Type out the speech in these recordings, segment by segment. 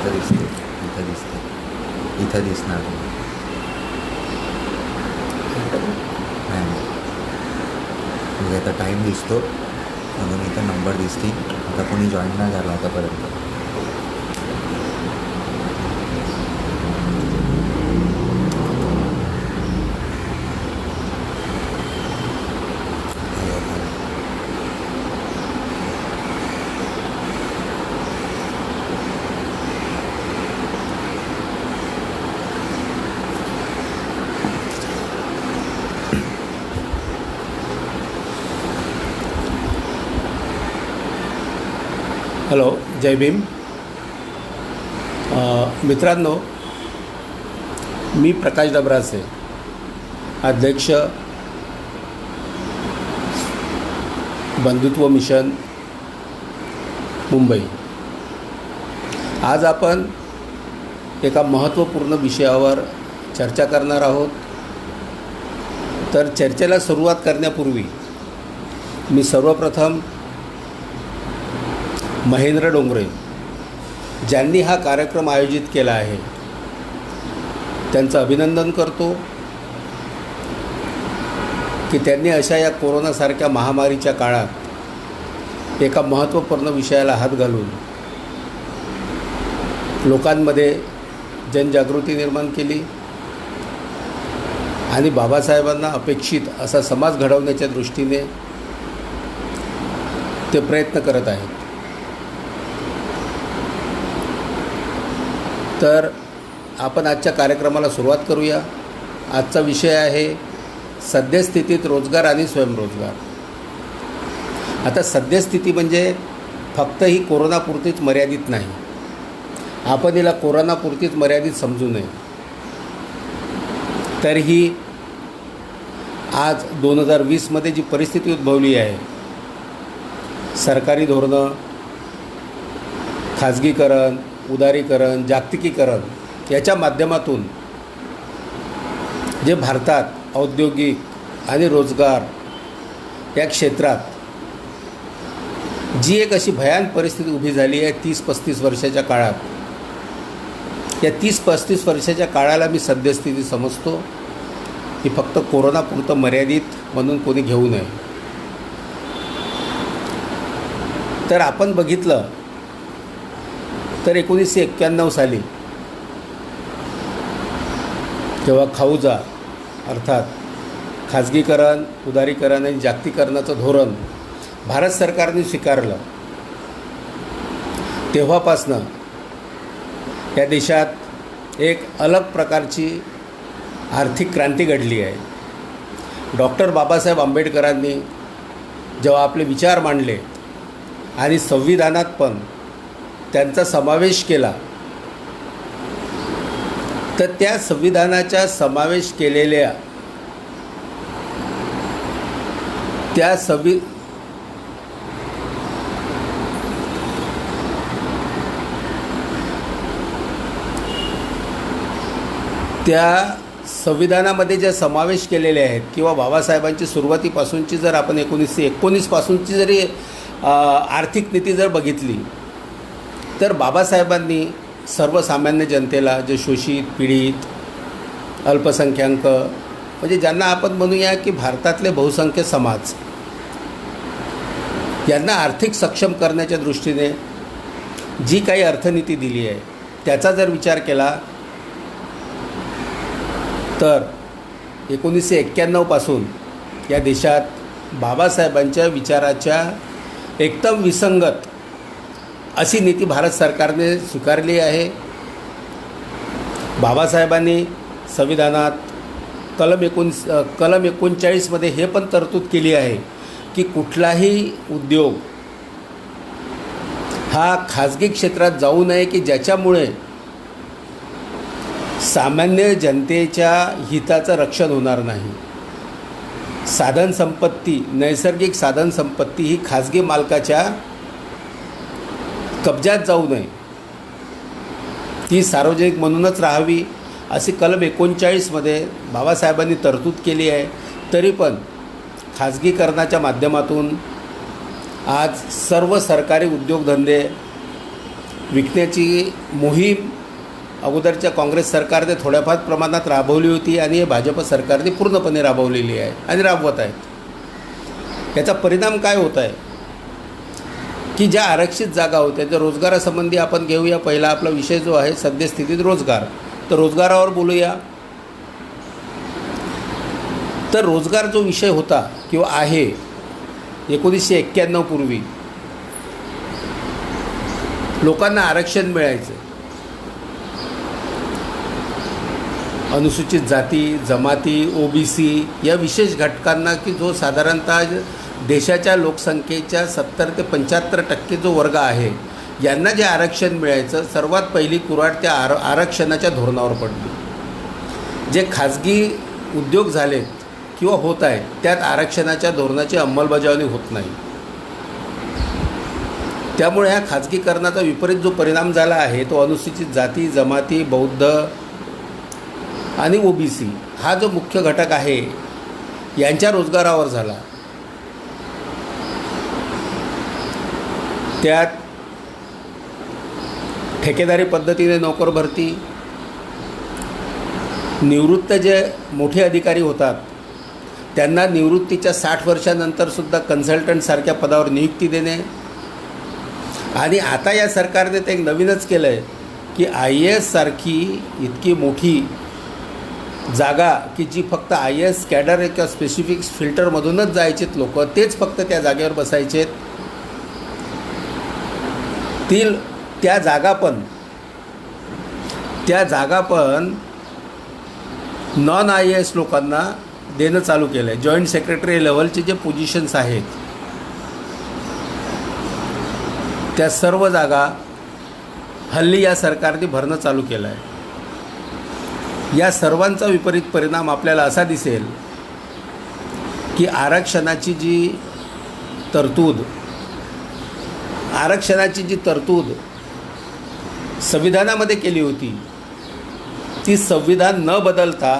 इथं दिसते, इथं दिसते, इथं दिसणार नाही. म्हणजे आता टाईम दिसतो म्हणून इथं नंबर दिसतील. आता कोणी जॉईन नाही झाला आतापर्यंत. हॅलो, जय भीम. मित्रांनो, मी प्रकाश डबरासे, अध्यक्ष बंधुत्व मिशन मुंबई. आज आपण एका महत्त्वपूर्ण विषयावर चर्चा करणार आहोत. तर चर्चेला सुरुवात करण्यापूर्वी मी सर्वप्रथम महेंद्र डोंगरे ज्यांनी हा कार्यक्रम आयोजित केला आहे त्यांचं अभिनंदन करतो की त्यांनी अशा या कोरोनासारख्या महामारीच्या काळात एका महत्त्वपूर्ण विषयाला हात घालून लोकांमध्ये जनजागृती निर्माण केली आणि बाबासाहेबांना अपेक्षित असा समाज घडवण्याच्या दृष्टीने ते प्रयत्न करत आहेत. तर आपण आजच्या कार्यक्रमाला सुरुवात करूया. आजचा विषय आहे सद्यस्थितीत रोजगार आणि स्वयंरोजगार. आता सद्यस्थिती म्हणजे फक्त ही कोरोनापुरतीच मर्यादित नाही. आपण हिला कोरोनापुरतीच मर्यादित समजू नये. तर ही आज 2020मध्ये जी परिस्थिती उद्भवली आहे, सरकारी धोरणं, खाजगीकरण, उदारीकरण, जागतिकीकरण याच्या माध्यमातून जे भारतात औद्योगिक आणि रोजगार या क्षेत्रात जी एक अशी भयान परिस्थिती उभी झाली आहे 30-35 वर्षाच्या काळात, या 30-35 वर्षाच्या काळाला मी सद्यस्थिती समजतो. ही फक्त कोरोनापुरतं मर्यादित म्हणून कोणी घेऊ नये. तर आपण बघितलं तर 1991 साली जेव्हा खाऊजा अर्थात खाजगीकरण, उदारीकरण आणि जागतिकीकरणाचं धोरण भारत सरकारने स्वीकारलं, तेव्हापासनं या देशात एक अलग प्रकारची आर्थिक क्रांती घडली आहे. डॉक्टर बाबासाहेब आंबेडकरांनी जेव्हा आपले विचार मांडले आणि संविधानात पण त्यांचा समावेश केला, तर त्या संविधानाच्या समावेश केलेल्या त्या संविधानामध्ये ज्या समावेश केलेले आहेत किंवा बाबासाहेबांची सुरुवातीपासूनची जर आपण 1919 पासूनची जरी आर्थिक नीती जर बघितली तर बाबासाहेबांनी सर्वसामान्य जनतेला, जे शोषित, पीडित, अल्पसंख्याक म्हणजे ज्यांना आपण म्हणूया की भारतातले बहुसंख्य समाज, यांना आर्थिक सक्षम करण्याच्या दृष्टीने जी काही अर्थनीती दिली आहे त्याचा जर विचार केला तर 1991 पासून या देशात बाबासाहेबांच्या विचाराच्या एकदम विसंगत अशी नीती भारत सरकारने स्वीकारली आहे. बाबासाहेबांनी संविधानात कलम 39मध्ये हे पण तरतूद केली आहे की कुठलाही उद्योग हा खाजगी क्षेत्रात जाऊ नये की ज्याच्यामुळे सामान्य जनतेच्या हिताचं रक्षण होणार नाही. साधनसंपत्ती, नैसर्गिक साधनसंपत्ती ही खाजगी मालकाच्या कब्जात जाऊ नये, ती सार्वजनिक म्हणूनच राहावी अशी कलम 39मध्ये बाबासाहेबांनी तरतूद केली आहे. तरी पण खाजगीकरणाच्या माध्यमातून आज सर्व सरकारी उद्योगधंदे विकण्याची मोहीम अगोदरच्या काँग्रेस सरकारने थोड्याफार प्रमाणात राबवली होती आणि हे भाजप सरकारने पूर्णपणे राबवलेली आहे आणि राबवत आहेत. याचा परिणाम काय होत आहे की ज्या आरक्षित जागा होत्या त्या रोजगारासंबंधी आपण घेऊया. पहिला आपला विषय जो आहे सद्यस्थितीत रोजगार, तर रोजगारावर बोलूया. तर रोजगार जो विषय होता किंवा आहे 1991 पूर्वी लोकांना आरक्षण मिळायचं. अनुसूचित जाती, जमाती, OBC या विशेष घटकांना की जो साधारणतः देशाच्या लोकसंख्येच्या 70 ते 75% जो वर्ग आहे यांना जे आरक्षण मिळायचं, सर्वात पहिली कुऱ्हाड त्या आरक्षणाच्या धोरणावर पडली. जे खाजगी उद्योग झालेत किंवा होत आहेत त्यात आरक्षणाच्या धोरणाची अंमलबजावणी होत नाही. त्यामुळे ह्या खाजगीकरणाचा विपरीत जो परिणाम झाला आहे तो अनुसूचित जाती, जमाती, बौद्ध आणि OBC हा जो मुख्य घटक आहे यांच्या रोजगारावर झाला. त्यात ठेकेदारी पद्धतीने नोकर भरती, निवृत्त जे मोठे अधिकारी होतात त्यांना निवृत्तीच्या 60 वर्षानंतरसुद्धा कन्सल्टंटसारख्या पदावर नियुक्ती देणे. आणि आता या सरकारने ते एक नवीनच केलं आहे की IAS सारखी इतकी मोठी जागा की जी फक्त IAS कॅडर किंवा स्पेसिफिक फिल्टरमधूनच जायचेत लोक, तेच फक्त त्या जागेवर बसायचेत. त्या जागा पण नॉन IAS लोकांना देणं चालू केलं आहे. जॉईंट सेक्रेटरी लेवलचे जे पोझिशन्स आहेत त्या सर्व जागा हल्ली या सरकारने भरणं चालू केलं आहे. या सर्वांचा विपरीत परिणाम आपल्याला असा दिसेल की आरक्षणाची जी तरतूद संविधानामध्ये केली होती ती संविधान न बदलता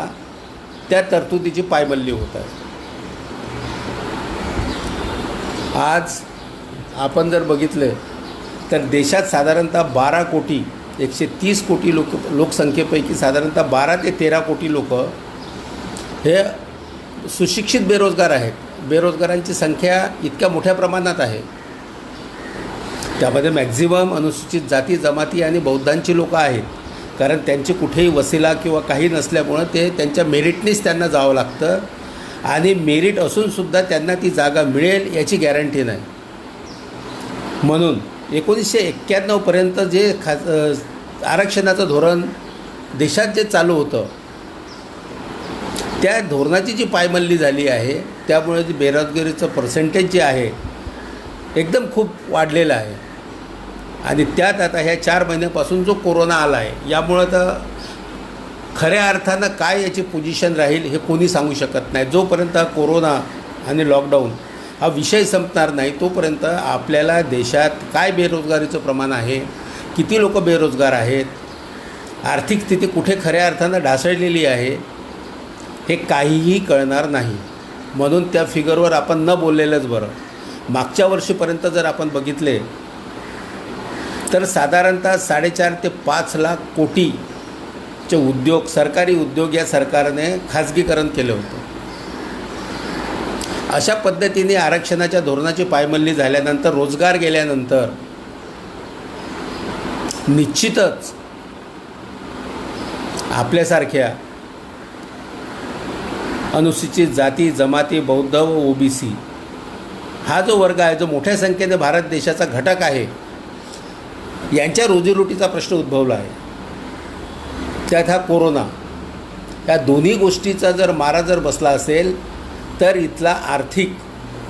त्या तरतुदीची पायमल्ली होत आहे. आज आपण जर बघितले तर देशात साधारणतः 12 कोटी 130 कोटी लोकसंख्येपैकी साधारणतः 12 ते 13 कोटी लोक हे सुशिक्षित बेरोजगार आहेत. बेरोजगारांची संख्या इतक्या मोठ्या प्रमाणात आहे. त्यामध्ये मॅक्झिमम अनुसूचित जाती, जमाती आणि बौद्धांची लोकं आहेत. कारण त्यांची कुठेही वसिला किंवा काही नसल्यामुळं ते त्यांच्या मेरिटनीच त्यांना जावं लागतं आणि मेरिट असूनसुद्धा त्यांना ती जागा मिळेल याची गॅरंटी नाही. म्हणून 1991 पर्यंत जे आरक्षणाचं धोरण देशात जे चालू होतं त्या धोरणाची जी पायमल्ली झाली आहे त्यामुळे जी बेरोजगारीचं पर्सेंटेज जे आहे एकदम खूप वाढलेलं आहे. आणि त्यात आता ह्या 4 महिन्यापासून जो कोरोना आला आहे यामुळं तर खऱ्या अर्थानं काय याची पोझिशन राहील हे कोणी सांगू शकत नाही. जोपर्यंत कोरोना आणि लॉकडाऊन हा विषय संपणार नाही तोपर्यंत आपल्याला देशात काय बेरोजगारीचं प्रमाण आहे, किती लोक बेरोजगार आहेत, आर्थिक स्थिती कुठे खऱ्या अर्थानं ढासळलेली आहे हे काहीही कळणार नाही. म्हणून त्या फिगरवर आपण न बोललेलंच बरं. मागच्या वर्षीपर्यंत जर आपण बघितले तर साधारणतः 4.5 ते 5 लाख कोटीचे उद्योग, सरकारी उद्योग या सरकारने खाजगीकरण केले होते. अशा पद्धतीने आरक्षणाच्या धोरणाची पायमल्ली झाल्यानंतर, रोजगार गेल्यानंतर निश्चितच आपल्यासारख्या अनुसूचित जाती, जमाती, बौद्ध व OBC हा जो वर्ग आहे, जो मोठ्या संख्येने भारत देशाचा घटक आहे, यांच्या रोजीरोटीचा प्रश्न उद्भवला आहे. त्यात हा कोरोना, या दोन्ही गोष्टीचा जर मारा जर बसला असेल तर इथला आर्थिक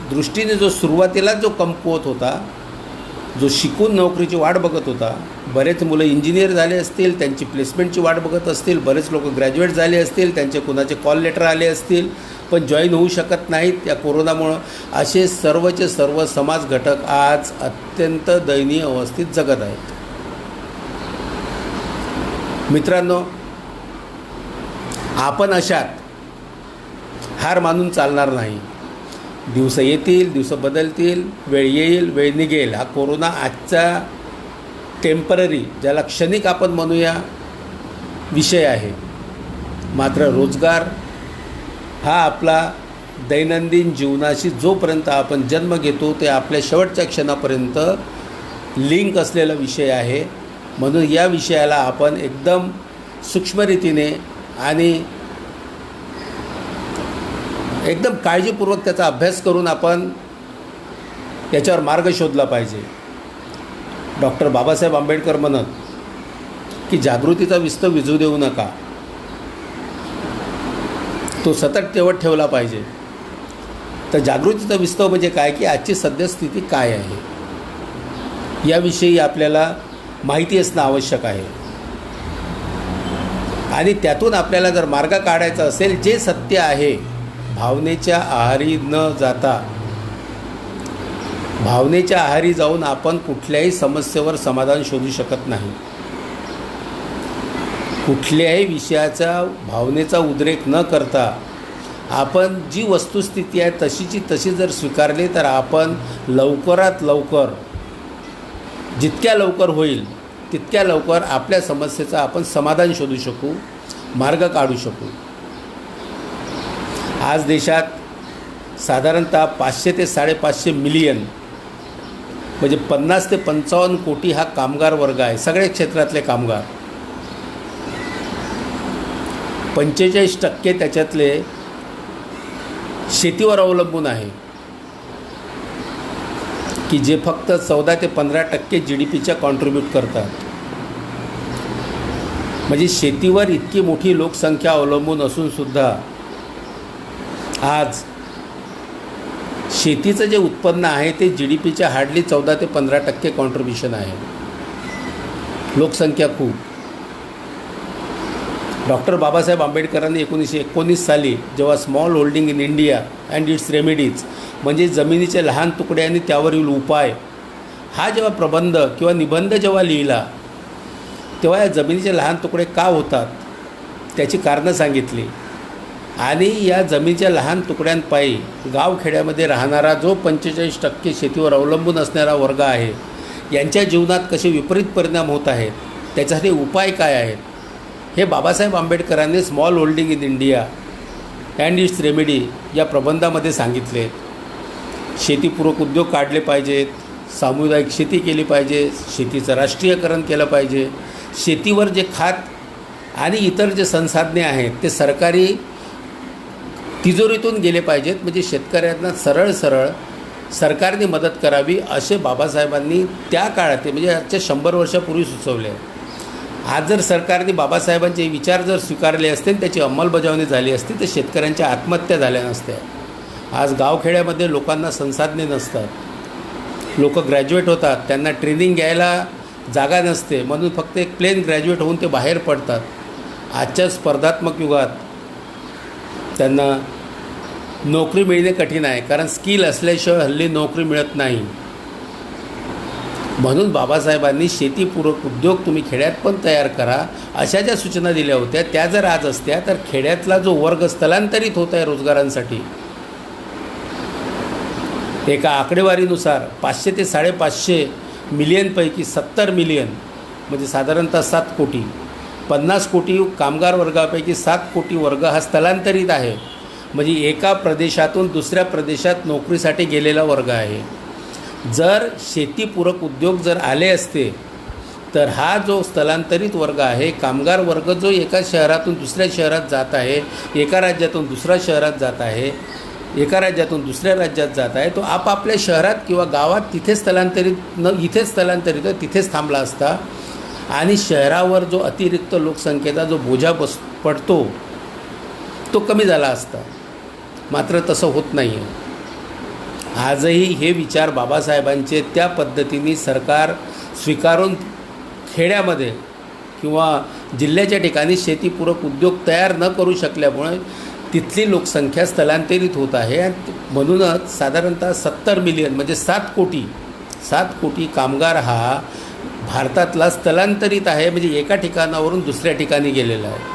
दृष्टीने जो सुरुवातीला जो कमकुवत होता, जो शिकून नोकरीची वाट बघत होता, बरेच मुलं इंजिनियर झाले असतील, त्यांची प्लेसमेंटची वाट बघत असतील, बरेच लोक ग्रॅज्युएट झाले असतील, त्यांचे कुणाचे कॉल लेटर आले असतील पण जॉईन होऊ शकत नाहीत या कोरोनामुळं. असे सर्वचे सर्व समाज घटक आज अत्यंत दयनीय अवस्थेत जगत आहेत. मित्रांनो, आपण अशात हार मानून चालणार नाही. दिवस येतील, दिवस बदलतील, वेळ येईल, वेळ निघेल. हा कोरोना आजचा टेम्पररी, ज्याला क्षणिक आपण म्हणूया, विषय आहे. मात्र रोजगार हा आपला दैनंदिन जीवनाशी जोपर्यंत आपण जन्म घेतो ते आपल्या शेवटच्या क्षणापर्यंत लिंक असलेला विषय आहे. म्हणून या विषयाला आपण एकदम सूक्ष्मरीतीने आणि एकदम काळजीपूर्वक त्याचा अभ्यास करून आपण त्याच्यावर मार्ग शोधला पाहिजे. डॉक्टर बाबासाहेब आंबेडकर म्हणत की जागृतीचा विस्तव विझू देऊ नका, तो सतत तेवत ठेवला पाहिजे. तर जागृतीचा विस्तव म्हणजे काय की आजची सद्यस्थिती काय आहे याविषयी आपल्याला माहिती असणं आवश्यक आहे. आणि त्यातून आपल्याला जर मार्ग काढायचा असेल, जे सत्य आहे, भावनेच्या आहारी न जाता, भावनेच्या आहारी जाऊन आपण कुठल्याही समस्येवर समाधान शोधू शकत नाही. कुठल्याही विषयाचा भावनेचा उद्रेक न करता आपण जी वस्तुस्थिती आहे तशीची तशी जर स्वीकारली तर आपण लवकरात लवकर, जितक्या लवकर होईल तितक्या लवकर आपल्या समस्येचं आपण समाधान शोधू शकू, मार्ग काढू शकू. आज देशात साधारणतः 500 ते 550 मिलियन म्हणजे 50 ते 55 कोटी हा कामगार वर्ग आहे. सगळ्या क्षेत्रातले कामगार, 45% त्याच्यातले शेतीवर अवलंबून आहे, की जे फक्त 14 ते 15% GDPच्या कॉन्ट्रीब्यूट करतात. म्हणजे शेतीवर इतकी मोठी लोकसंख्या अवलंबून असूनसुद्धा आज शेतीचं जे उत्पन्न आहे ते GDPच्या हार्डली 14 ते 15% कॉन्ट्रीब्युशन आहे. लोकसंख्या खूप. डॉक्टर बाबासाहेब आंबेडकरांनी 1919 साली जेव्हा small holding in India and it's remedies म्हणजे जमिनीचे लहान तुकडे आणि त्यावरील उपाय हा जेव्हा प्रबंध किंवा निबंध जेव्हा लिहिला, तेव्हा या जमिनीचे लहान तुकडे का होतात त्याची कारणं सांगितली. आणि या जमिनीच्या लहान तुकड्यांपायी गावखेड्यामध्ये राहणारा जो 45% शेतीवर अवलंबून असणारा वर्ग आहे, यांच्या जीवनात कसे विपरीत परिणाम होत आहेत, त्याच्यासाठी उपाय काय आहेत, हे बाबासाहेब आंबेडकरांनी small holding in India and it's remedy या प्रबंधामध्ये सांगितले. शेतीपूरक उद्योग काढले पाहिजेत, सामुदायिक शेती केली पाहिजे, शेतीचं राष्ट्रीयकरण केलं पाहिजे, शेतीवर जे खात आणि इतर जे संसाधने आहेत ते सरकारी तिजोरीतून गेले पाहिजेत. म्हणजे शेतकऱ्यांना सरळ सरकारने मदत करावी असे बाबासाहेबांनी त्या काळात म्हणजे आजच्या 100 वर्षापूर्वी सुचवले. आज जर सरकारने बाबासाहेबांचे विचार जर स्वीकारले असते आणि त्याची अंमलबजावणी झाली असती तर शेतकऱ्यांच्या आत्महत्या झाल्या नसत्या. आज गावखेड्यामध्ये लोकांना संसाधने नसतात, लोक ग्रॅज्युएट होतात, त्यांना ट्रेनिंग घ्यायला जागा नसते, म्हणून फक्त एक प्लेन ग्रॅज्युएट होऊन ते बाहेर पडतात. आजच्या स्पर्धात्मक युगात त्यांना नोकरी मिळणे कठीण आहे, कारण स्किल असल्याशिवाय हल्ली नोकरी मिळत नाही. म्हणून बाबासाहेबांनी शेतीपूरक उद्योग तुम्ही खेड्यात पण तयार करा अशा ज्या सूचना दिल्या होत्या त्या जर आज असत्या तर खेड्यातला जो वर्ग स्थलांतरित होत आहे रोजगारांसाठी, एका आकडेवारीनुसार 500 ते 550 मिलियनपैकी 70 मिलियन म्हणजे साधारणतः 7 कोटी, 50 कोटी कामगार वर्गापैकी 7 कोटी वर्ग हा स्थलांतरित आहे. म्हणजे एका प्रदेशातून दुसऱ्या प्रदेशात नोकरीसाठी गेलेला वर्ग आहे. जर शेतीपूरक उद्योग जर आले असते तर हा जो स्थलांतरित वर्ग आहे, कामगार वर्ग जो एका शहरातून दुसऱ्या शहरात जात आहे, एका राज्यातून दुसऱ्या शहरात जात आहे, एका राज्यातून दुसऱ्या राज्यात जात आहे, तो आपापल्या शहरात किंवा गावात तिथेच स्थलांतरित तिथेच थांबला असता आणि शहरावर जो अतिरिक्त लोकसंख्येचा जो बोजा पडतो तो कमी झाला असता. मात्र तसं होत नाही आहे. आजही हे विचार बाबासाहेबांचे त्या पद्धतीने सरकार स्वीकारून खेड्यामध्ये किंवा जिल्ह्याच्या ठिकाणी शेतीपूरक उद्योग तयार न करू शकल्यामुळे तिथली लोकसंख्या स्थलांतरित होत आहे. आणि म्हणूनच साधारणतः 70 मिलियन म्हणजे 7 कोटी कामगार हा भारतातला स्थलांतरित आहे. म्हणजे एका ठिकाणावरून दुसऱ्या ठिकाणी गेलेला आहे.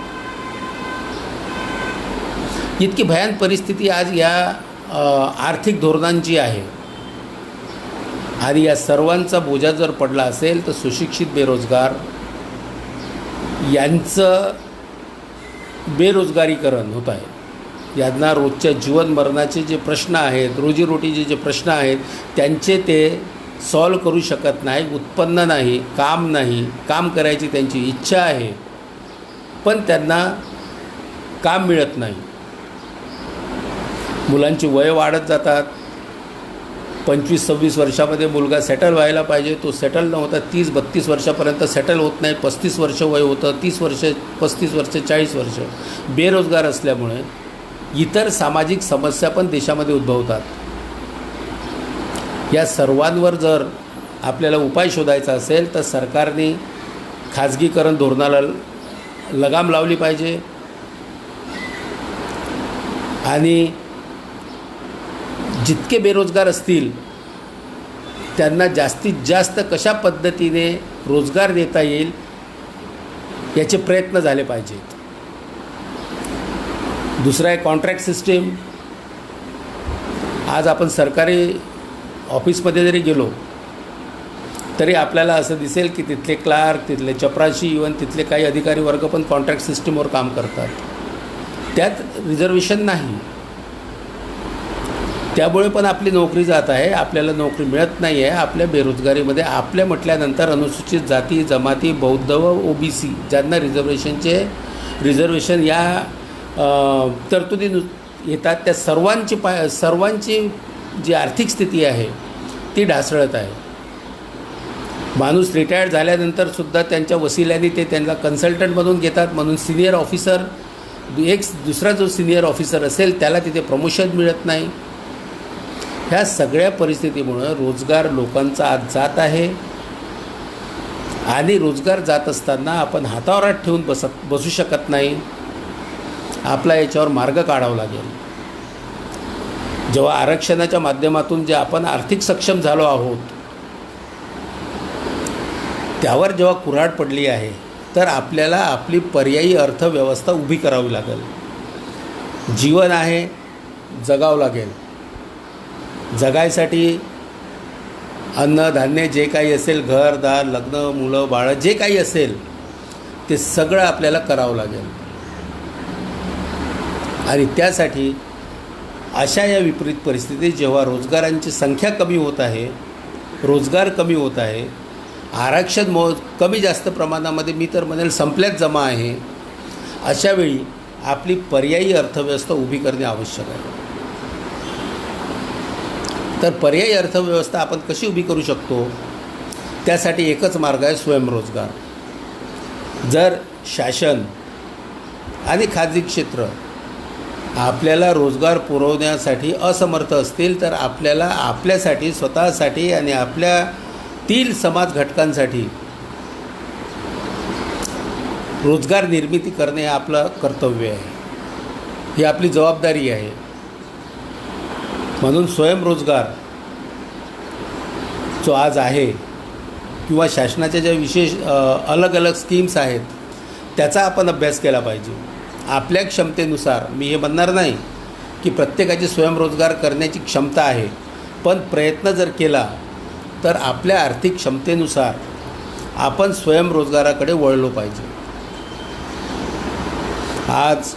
इतकी भयान परिस्थिती आज या आर्थिक धोरणांची आहे. आणि या सर्वांचा बोजा जर पडला असेल तर सुशिक्षित बेरोजगार यांचं बेरोजगारीकरण होत आहे. यांना रोजच्या जीवन मरणाचे जे प्रश्न आहेत, रोजीरोटीचे जे प्रश्न आहेत, त्यांचे ते सॉल्व करू शकत नाही. उत्पन्न नाही, काम करायची त्यांची इच्छा आहे, पण त्यांना काम मिळत नाही. मुलांची वय वाढत जातात. 25-26 वर्षामध्ये मुलगा सेटल व्हायला पाहिजे, तो सेटल न होता 30-32 वर्षापर्यंत सेटल होत नाही. 35 वर्ष वय होतं, 30 वर्ष, 35 वर्ष, 40 वर्ष. बेरोजगार असल्यामुळे इतर सामाजिक समस्या पण देशामध्ये उद्भवतात. या सर्वांवर जर आपल्याला उपाय शोधायचा असेल तर सरकारने खाजगीकरण धोरणाला लगाम लावली पाहिजे आणि जितके बेरोजगार असतील त्यांना जास्तीत जास्त कशा पद्धतीने रोजगार देता येईल याचे प्रयत्न झाले पाहिजेत. दुसरा आहे कॉन्ट्रॅक्ट सिस्टीम. आज आपण सरकारी ऑफिसमध्ये जरी गेलो तरी आपल्याला असं दिसेल की तिथले क्लार्क, तिथले चपराशी, इवन तिथले काही अधिकारी वर्ग पण कॉन्ट्रॅक्ट सिस्टीमवर काम करतात. त्यात रिझर्वेशन नाही, त्यामुळे पण आपली नोकरी जात आहे, आपल्याला नोकरी मिळत नाही आहे. आपल्या बेरोजगारीमध्ये आपल्या म्हटल्यानंतर अनुसूचित जाती, जमाती, बौद्ध व OBC ज्यांना रिझर्वेशन या तरतुदी येतात, त्या सर्वांची जी आर्थिक स्थिती आहे ती ढासळत आहे. माणूस रिटायर्ड झाल्यानंतरसुद्धा त्यांच्या वसिल्याने ते त्यांना कन्सल्टंट म्हणून घेतात, म्हणून सिनियर ऑफिसर दुसरा जो सिनियर ऑफिसर असेल त्याला तिथे प्रमोशन मिळत नाही. ह्या सगळ्या परिस्थितीमुळं रोजगार लोकांचा आज जात आहे आणि रोजगार जात असताना आपण हातावर हात ठेवून बसू शकत नाही. आपला याच्यावर मार्ग काढावा लागेल. जेव्हा आरक्षणाच्या माध्यमातून जे आपण आर्थिक सक्षम झालो आहोत त्यावर जेव्हा कुऱ्हाड पडली आहे तर आपल्याला आपली पर्यायी अर्थव्यवस्था उभी करावी लागेल. जीवन आहे, जगावं लागेल. जगायसाठी अन्नधान्य जे काही असेल, घरदार, लग्न, मुलं बाळं जे काही असेल ते सगळं आपल्याला करावं लागेल. आणि त्यासाठी अशा या विपरीत परिस्थितीत जेव्हा रोजगारांची संख्या कमी होत आहे, रोजगार कमी होत आहे, आरक्षण कमी जास्त प्रमाणामध्ये मी तर म्हणेल संपल्यात जमा आहे, अशावेळी आपली पर्यायी अर्थव्यवस्था उभी करणे आवश्यक आहे. तर पर्यायी अर्थव्यवस्था आपण कशी उभी करू शकतो? त्यासाठी एकच मार्ग आहे, स्वयंरोजगार. जर शासन आणि खाजगी क्षेत्र आपल्याला रोजगार पुरवण्यासाठी असमर्थ असतील तर आपल्याला आपल्यासाठी, स्वतःसाठी आणि आपल्यातील समाज घटकांसाठी रोजगार निर्मिती करणे हे आपलं कर्तव्य आहे, ही आपली जबाबदारी आहे. म्हणून स्वयंरोजगार जो आज आहे किंवा शासनाच्या ज्या विशेष अलग अलग स्कीम्स आहेत त्याचा आपण अभ्यास केला पाहिजे. आपल्या क्षमतेनुसार मी हे म्हणणार नाही की प्रत्येकाची स्वयंरोजगार करण्याची क्षमता आहे, पण प्रयत्न जर केला तर आपल्या आर्थिक क्षमतेनुसार आपण स्वयंरोजगाराकडे वळलो पाहिजे. आज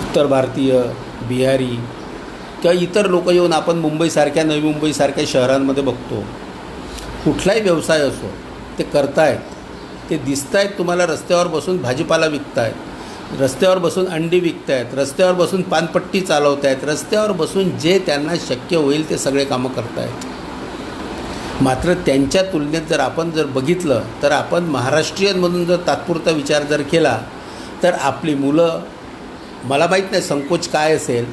उत्तर भारतीय, बिहारी किंवा इतर लोक येऊन आपण मुंबईसारख्या, नवी मुंबईसारख्या शहरांमध्ये बघतो, कुठलाही व्यवसाय असो ते करतायत, ते दिसत आहेत. तुम्हाला रस्त्यावर बसून भाजीपाला विकतायत, रस्त्यावर बसून अंडी विकतायत, रस्त्यावर बसून पानपट्टी चालवत आहेत, रस्त्यावर बसून जे त्यांना शक्य होईल ते सगळे कामं करतायत. मात्र त्यांच्या तुलनेत जर आपण बघितलं तर आपण महाराष्ट्रीयन म्हणून जर तात्पुरता विचार जर केला तर आपली मुलं, मला माहीत नाही संकोच काय असेल,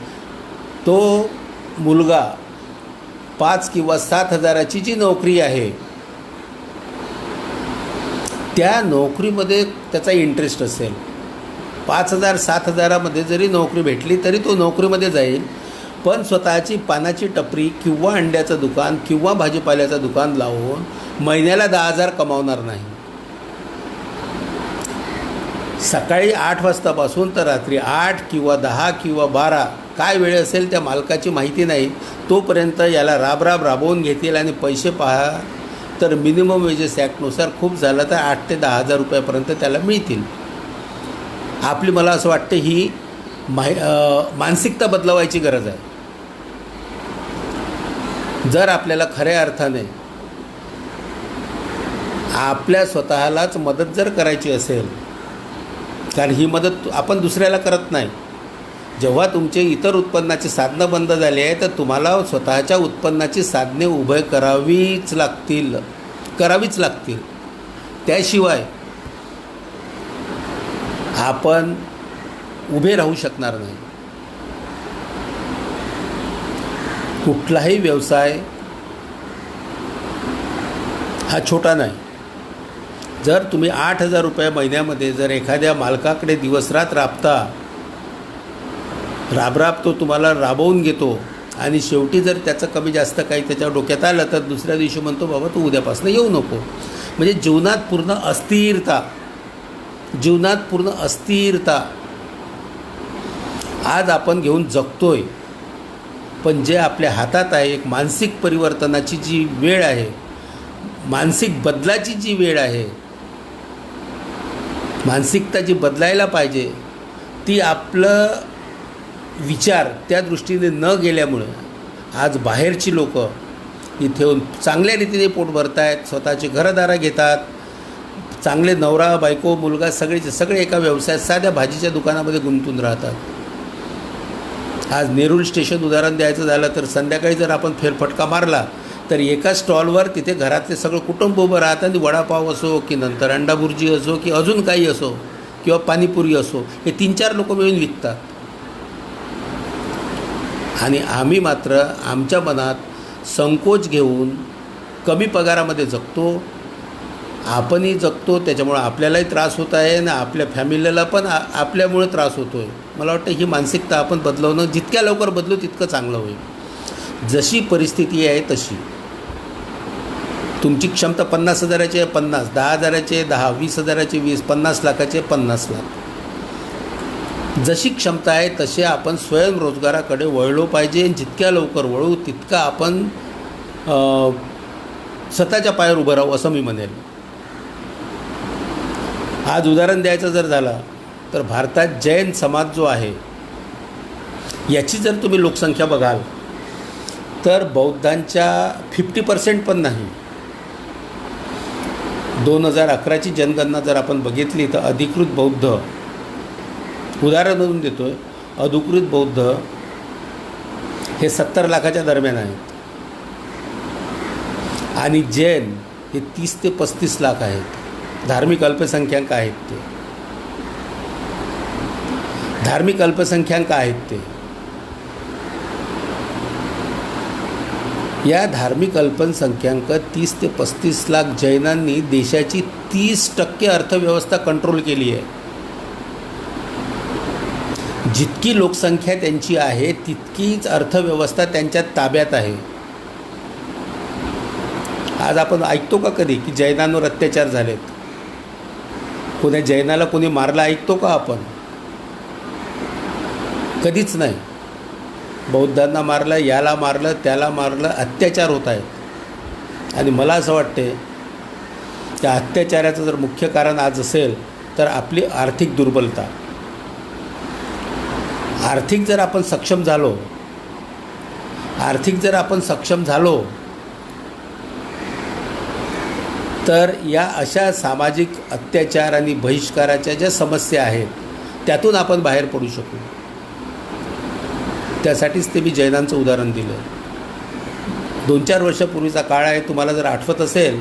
तो मुलगा 5 किंवा 7 हजाराची जी नोकरी आहे त्या नोकरीमध्ये त्याचा इंटरेस्ट असेल. 5,000-7,000मध्ये जरी नोकरी भेटली तरी तो नोकरीमध्ये जाईल, पण स्वतःची पानाची टपरी किंवा अंड्याचं दुकान किंवा भाजीपाल्याचं दुकान लावून महिन्याला 10,000 कमावणार नाही. सकाळी 8 वाजतापासून तर रात्री 8 किंवा 10 किंवा 12 काय वेळ असेल त्या मालकाची माहिती नाही, तोपर्यंत याला राबवून घेतील आणि पैसे पहा तर मिनिमम वेजेस ॲक्टनुसार खूप झालं तर 8 ते 10 हजार रुपयापर्यंत त्याला मिळतील. आपली मला असं वाटतं ही मानसिकता बदलवायची गरज आहे. जर आपल्याला खऱ्या अर्थाने आपल्या स्वतःलाच मदत जर करायची असेल, कारण ही मदत आपण दुसऱ्याला करत नाही. जेव्हा तुमचे इतर उत्पन्नाची साधनं बंद झाली आहे तर तुम्हाला स्वतःच्या उत्पन्नाची साधने उभे करावीच लागतील. त्याशिवाय आपण उभे राहू शकणार नाही. कुठलाही व्यवसाय हा छोटा नाही. जर तुम्ही 8,000 रुपये महिन्यामध्ये जर एखाद्या मालकाकडे दिवसरात तो तुम्हाला राबवून घेतो आणि शेवटी जर त्याचं कमी जास्त काही त्याच्या डोक्यात आलं तर दुसऱ्या दिवशी म्हणतो बाबा तू उद्यापासून येऊ नको. म्हणजे जीवनात पूर्ण अस्थिरता आज आपण घेऊन जगतोय. पण जे आपल्या हातात आहे, एक मानसिक परिवर्तनाची जी वेळ आहे, मानसिक बदलाची जी वेळ आहे, मानसिकता जी बदलायला पाहिजे ती आपलं विचार त्या दृष्टीने न गेल्यामुळे आज बाहेरची लोक इथे येऊन चांगल्या रीतीने पोट भरत आहेत, स्वतःची घरदारं घेतात, चांगले नवरा बायको मुलगा सगळे एका व्यवसायात साध्या भाजीच्या दुकानामध्ये गुंतून राहतात. आज नेरूळ स्टेशन उदाहरण द्यायचं झालं तर संध्याकाळी जर आपण फेरफटका मारला तर एका स्टॉलवर तिथे घरातले सगळं कुटुंब उभं राहतं आणि वडापाव असो की नंतर अंडा भुर्जी असो की अजून काही असो किंवा पाणीपुरी असो हे 3-4 लोक मिळून विकतात. आणि आम्ही मात्र आमच्या मनात संकोच घेऊन कमी पगारामध्ये जगतो. आपणही जगतो, त्याच्यामुळं आपल्यालाही त्रास होत आहे आणि आपल्या फॅमिलीला पण आपल्यामुळे त्रास होतो आहे. मला वाटतं ही मानसिकता आपण बदलवणं जितक्या लवकर बदलू तितकं चांगलं होईल. जशी परिस्थिती आहे तशी तुमची क्षमता 50,000ची आहे 50, 10,000ची आहे 10, 20,000ची 20, 50 लाखाची आहे 50 लाख. जशी क्षमता आहे तसे आपण स्वयंरोजगाराकडे वळलो पाहिजे. जितक्या लवकर वळू तितका आपण स्वतःच्या पायावर उभं राहू असं मी म्हणेल. आज उदाहरण द्यायचं जर झालं तर भारतात जैन समाज जो आहे याची जर तुम्ही लोकसंख्या बघाल तर बौद्धांच्या 50% पण नाही. 2011ची जनगणना जर आपण बघितली तर अधिकृत बौद्ध, उदाहरण म्हणून देतो आहे, अधिकृत बौद्ध हे 70 लाखाच्या दरम्यान आहेत आणि जैन हे 30 ते 35 लाख आहेत. धार्मिक अल्पसंख्याक आहेत ते. या धार्मिक अल्पसंख्याक 30 ते 35 लाख जैनांनी देशाची 30% अर्थव्यवस्था कंट्रोल केली आहे. जितकी लोकसंख्या त्यांची आहे तितकीच अर्थव्यवस्था त्यांच्या ताब्यात आहे. आज आपण ऐकतो का कधी की जैनांवर अत्याचार झालेत? कोण्या जैनाला कोणी मारला ऐकतो का आपण? कधीच नाही. बौद्धांना मारलं, याला मारलं, त्याला मारलं, अत्याचार होत आहेत. आणि मला असं वाटते त्या अत्याचाराचं जर मुख्य कारण आज असेल तर आपली आर्थिक दुर्बलता. आर्थिक जर आपण सक्षम झालो तर या अशा सामाजिक अत्याचार आणि बहिष्काराच्या ज्या समस्या आहेत त्यातून आपण बाहेर पडू शकू. त्यासाठीच ते मी जैनांचं उदाहरण दिलं. 2-4 वर्षापूर्वीचा काळ आहे, तुम्हाला जर आठवत असेल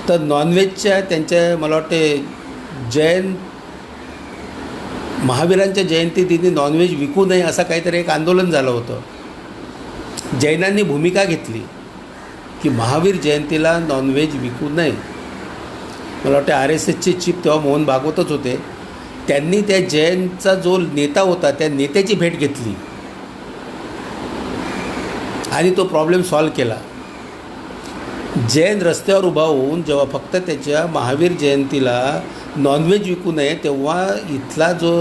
तर नॉनव्हेजच्या त्यांच्या मला वाटते जैन महावीरांच्या जयंतीदिनी नॉनव्हेज विकू नये असं काहीतरी एक आंदोलन झालं होतं. जैनांनी भूमिका घेतली की महावीर जयंतीला नॉनव्हेज विकू नये. मला वाटतं RSSचे चीफ तेव्हा मोहन भागवतच होते. त्यांनी त्या जैनचा जो नेता होता त्या नेत्याची भेट घेतली आणि तो प्रॉब्लेम सॉल्व केला. जैन रस्त्यावर उभा होऊन जेव्हा फक्त त्याच्या महावीर जयंतीला नॉनव्हेज विकू नये तेव्हा इथला जो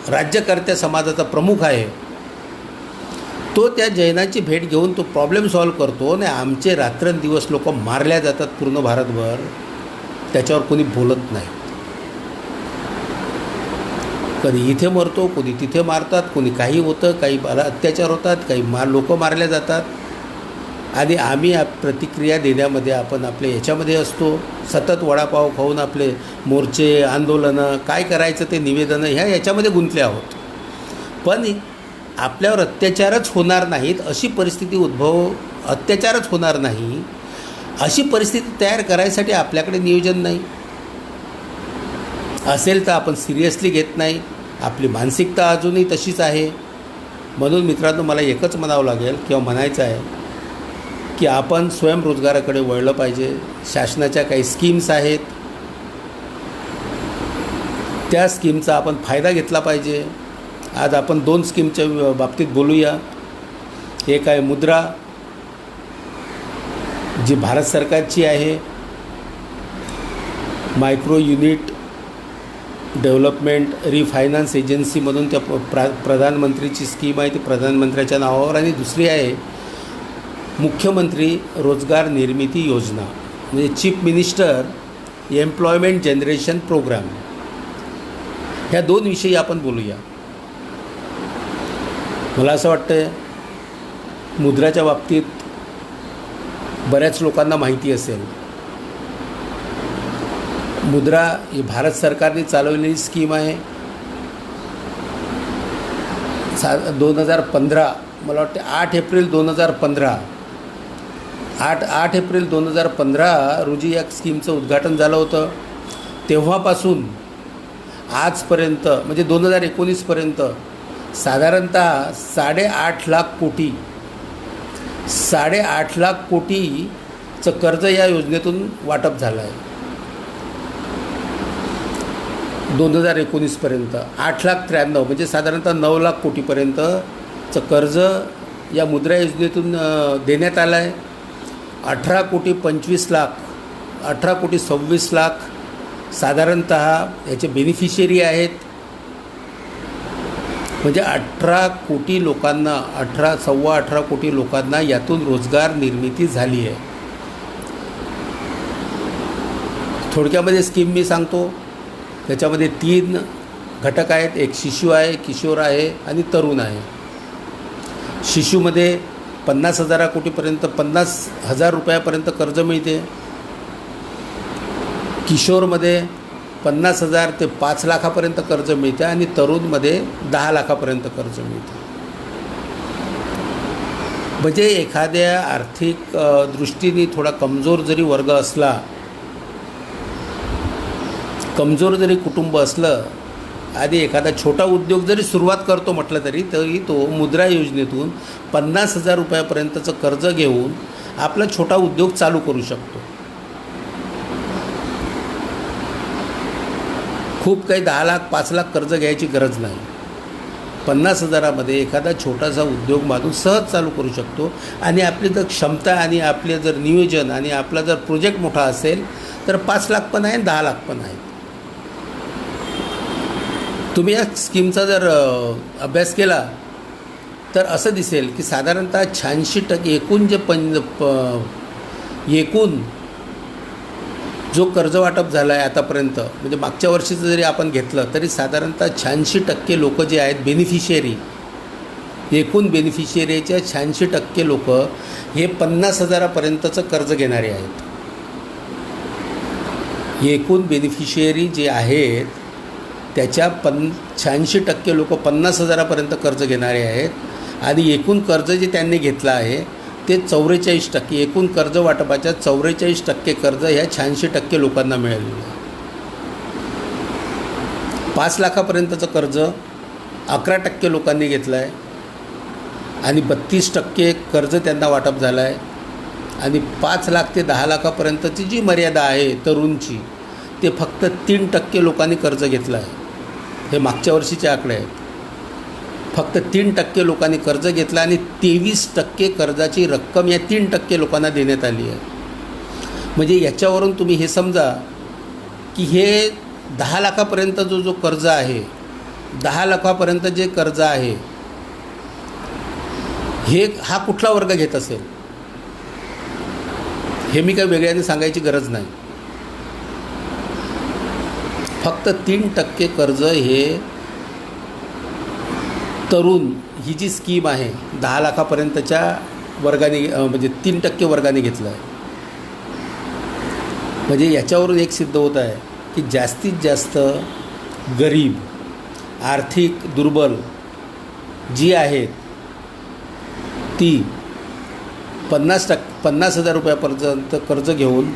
राज्यकर्त्या समाजाचा प्रमुख आहे तो त्या जैनाची भेट घेऊन तो प्रॉब्लेम सॉल्व करतो आणि आमचे रात्रंदिवस लोक मारल्या जातात पूर्ण भारतभर, त्याच्यावर कोणी बोलत नाही. कधी इथे मरतो, कोणी तिथे मारतात, कोणी काही होतं, काही अत्याचार होतात, काही लोक मारल्या जातात. आणि आम्ही प्रतिक्रिया देण्यामध्ये आपण आपले याच्यामध्ये असतो, सतत वडापाव खाऊन आपले मोर्चे, आंदोलनं, काय करायचं ते निवेदनं याच्यामध्ये गुंतले आहोत. पण आपल्यावर अत्याचारच होणार नाहीत अशी परिस्थिती अत्याचारच होणार नाही अशी परिस्थिती तयार करायसाठी आपल्याकडे नियोजन नाही. असेल तर आपण सिरियसली घेत नाही. आपली मानसिकता अजूनही तशीच आहे. म्हणून मित्रांनो, मला एकच म्हणावं लागेल किंवा म्हणायचं आहे की आपण स्वयंरोजगाराकडे वळलं पाहिजे. शासनाच्या काही स्कीम्स आहेत, त्या स्कीमचा आपण फायदा घेतला पाहिजे. आज आपण 2 स्कीमच्या बाबतीत बोलूया. एक आहे मुद्रा, जी भारत सरकारची आहे, मायक्रो युनिट डेव्हलपमेंट रिफायनान्स एजन्सीमधून त्या प्रधानमंत्रीची स्कीम आहे, ती प्रधानमंत्र्याच्या नावावर. आणि दुसरी आहे मुख्यमंत्री रोजगार निर्मिती योजना, म्हणजे chief minister employment generation programme. ह्या 2 विषयी आपण बोलूया. मला असं वाटतं मुद्राच्या बाबतीत बऱ्याच लोकांना माहिती असेल. मुद्रा ही भारत सरकारने चालवलेली स्कीम आहे. 2015, मला वाटते 8 एप्रिल 2015 रोजी या स्कीमचं उद्घाटन झालं होतं. तेव्हापासून आजपर्यंत म्हणजे 2019पर्यंत साधारणतः 8.5 लाख कोटीचं कर्ज या योजनेतून वाटप झालं आहे. 2019पर्यंत 8,93,000 म्हणजे साधारणतः 9 लाख कोटीपर्यंतचं कर्ज या मुद्रा योजनेतून देण्यात आलं आहे. 18,26 लाख साधारणतः याचे बेनिफिशियरी आहेत. म्हणजे 18 कोटी लोकांना, 18 कोटी लोकांना यातून रोजगार निर्मिती झाली आहे. थोडक्यामध्ये स्कीम मी सांगतो. त्याच्यामध्ये 3 घटक आहेत. एक शिशु आहे, किशोर आहे आणि तरुण आहे. शिशुमध्ये 50,000 कोटीपर्यंत 50,000 रुपयापर्यंत कर्ज मिळते. किशोरमध्ये 50,000 ते 5 लाखापर्यंत कर्ज मिळते आणि तरुणमध्ये 10 लाखापर्यंत कर्ज मिळते. म्हणजे एखाद्या आर्थिक दृष्टीने थोडा कमजोर जरी वर्ग असला, कमजोर जरी कुटुंब असलं आणि एखादा छोटा उद्योग जरी सुरुवात करतो म्हटलं तरी तो मुद्रा योजनेतून 50,000 रुपयापर्यंतचं कर्ज घेऊन आपला छोटा उद्योग चालू करू शकतो. खूप काही 10 लाख 5 लाख कर्ज घ्यायची गरज नाही. 50,000मध्ये एखादा छोटासा उद्योग माणूस सहज चालू करू शकतो. आणि आपली जर क्षमता आणि आपले जर नियोजन आणि आपला जर प्रोजेक्ट मोठा असेल तर 5 लाख पण आहे, 10 लाख पण आहे. तुम्ही या स्कीमचा जर अभ्यास केला तर असं दिसेल की साधारणतः 86% एकूण जो कर्ज वाटप झाला आहे आतापर्यंत, म्हणजे मागच्या वर्षीचं जरी आपण घेतलं तरी साधारणतः 86% लोक जे आहेत बेनिफिशियरी, एकूण बेनिफिशियरीच्या 86% लोक हे 50,000पर्यंतचं कर्ज घेणारे आहेत. एकूण बेनिफिशियरी जे आहेत त्याच्या 86% लोक 50,000पर्यंत कर्ज घेणारे आहेत. आणि एकूण कर्ज जे त्यांनी घेतलं आहे ते 44%, एकूण कर्ज वाटपाच्या 44% कर्ज ह्या 86% लोकांना मिळालेलं आहे. 5 लाखापर्यंतचं कर्ज 11% लोकांनी घेतलं आहे आणि 32% कर्ज त्यांना वाटप झालं आहे. आणि 5 लाख ते 10 लाखापर्यंतची जी मर्यादा आहे तरुणची, ते फक्त 3% लोकांनी कर्ज घेतलं आहे. हे मागच्या वर्षीचे आकडे आहेत. फक्त 3% लोकांनी कर्ज घेतलं आणि 23% कर्जाची रक्कम या 3% लोकांना देण्यात आली आहे. म्हणजे याच्यावरून तुम्ही हे समजा की हे 10 लाखापर्यंत जो कर्ज आहे, 10 लाखापर्यंत जे कर्ज आहे हा कुठला वर्ग घेत असेल हे मी काही वेगळ्याने सांगायची गरज नाही. फक्त 3% कर्ज हे तरुण, ही जी स्कीम आहे 10 लाखापर्यंतच्या वर्गाने म्हणजे 3% वर्गाने घेतलं आहे. म्हणजे याच्यावरून एक सिद्ध होत आहे की जास्तीत जास्त गरीब, आर्थिक दुर्बल जी आहेत ती 50,000 रुपयापर्यंत कर्ज घेऊन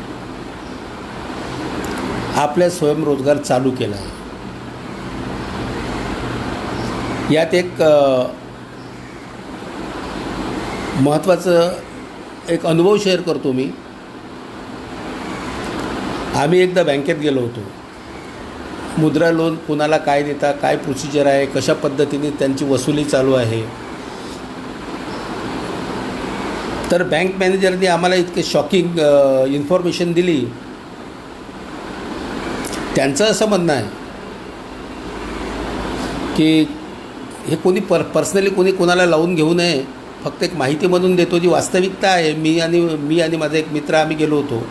आपल्या स्वयंरोजगार चालू केला आहे. यात एक महत्त्वाचं एक अनुभव शेअर करतो मी. आम्ही एकदा बँकेत गेलो होतो. मुद्रा लोन कुणाला काय देता, काय प्रोसिजर आहे, कशा पद्धतीने त्यांची वसुली चालू आहे. तर बँक मॅनेजरने आम्हाला इतके शॉकिंग इन्फॉर्मेशन दिली. त्यांचं असं म्हणणं आहे की हे कोणी पर्सनली कोणाला लावून घेऊ नये, फक्त एक माहिती म्हणून देतो जी वास्तविकता आहे. मी आणि माझा एक मित्र आम्ही गेलो होतो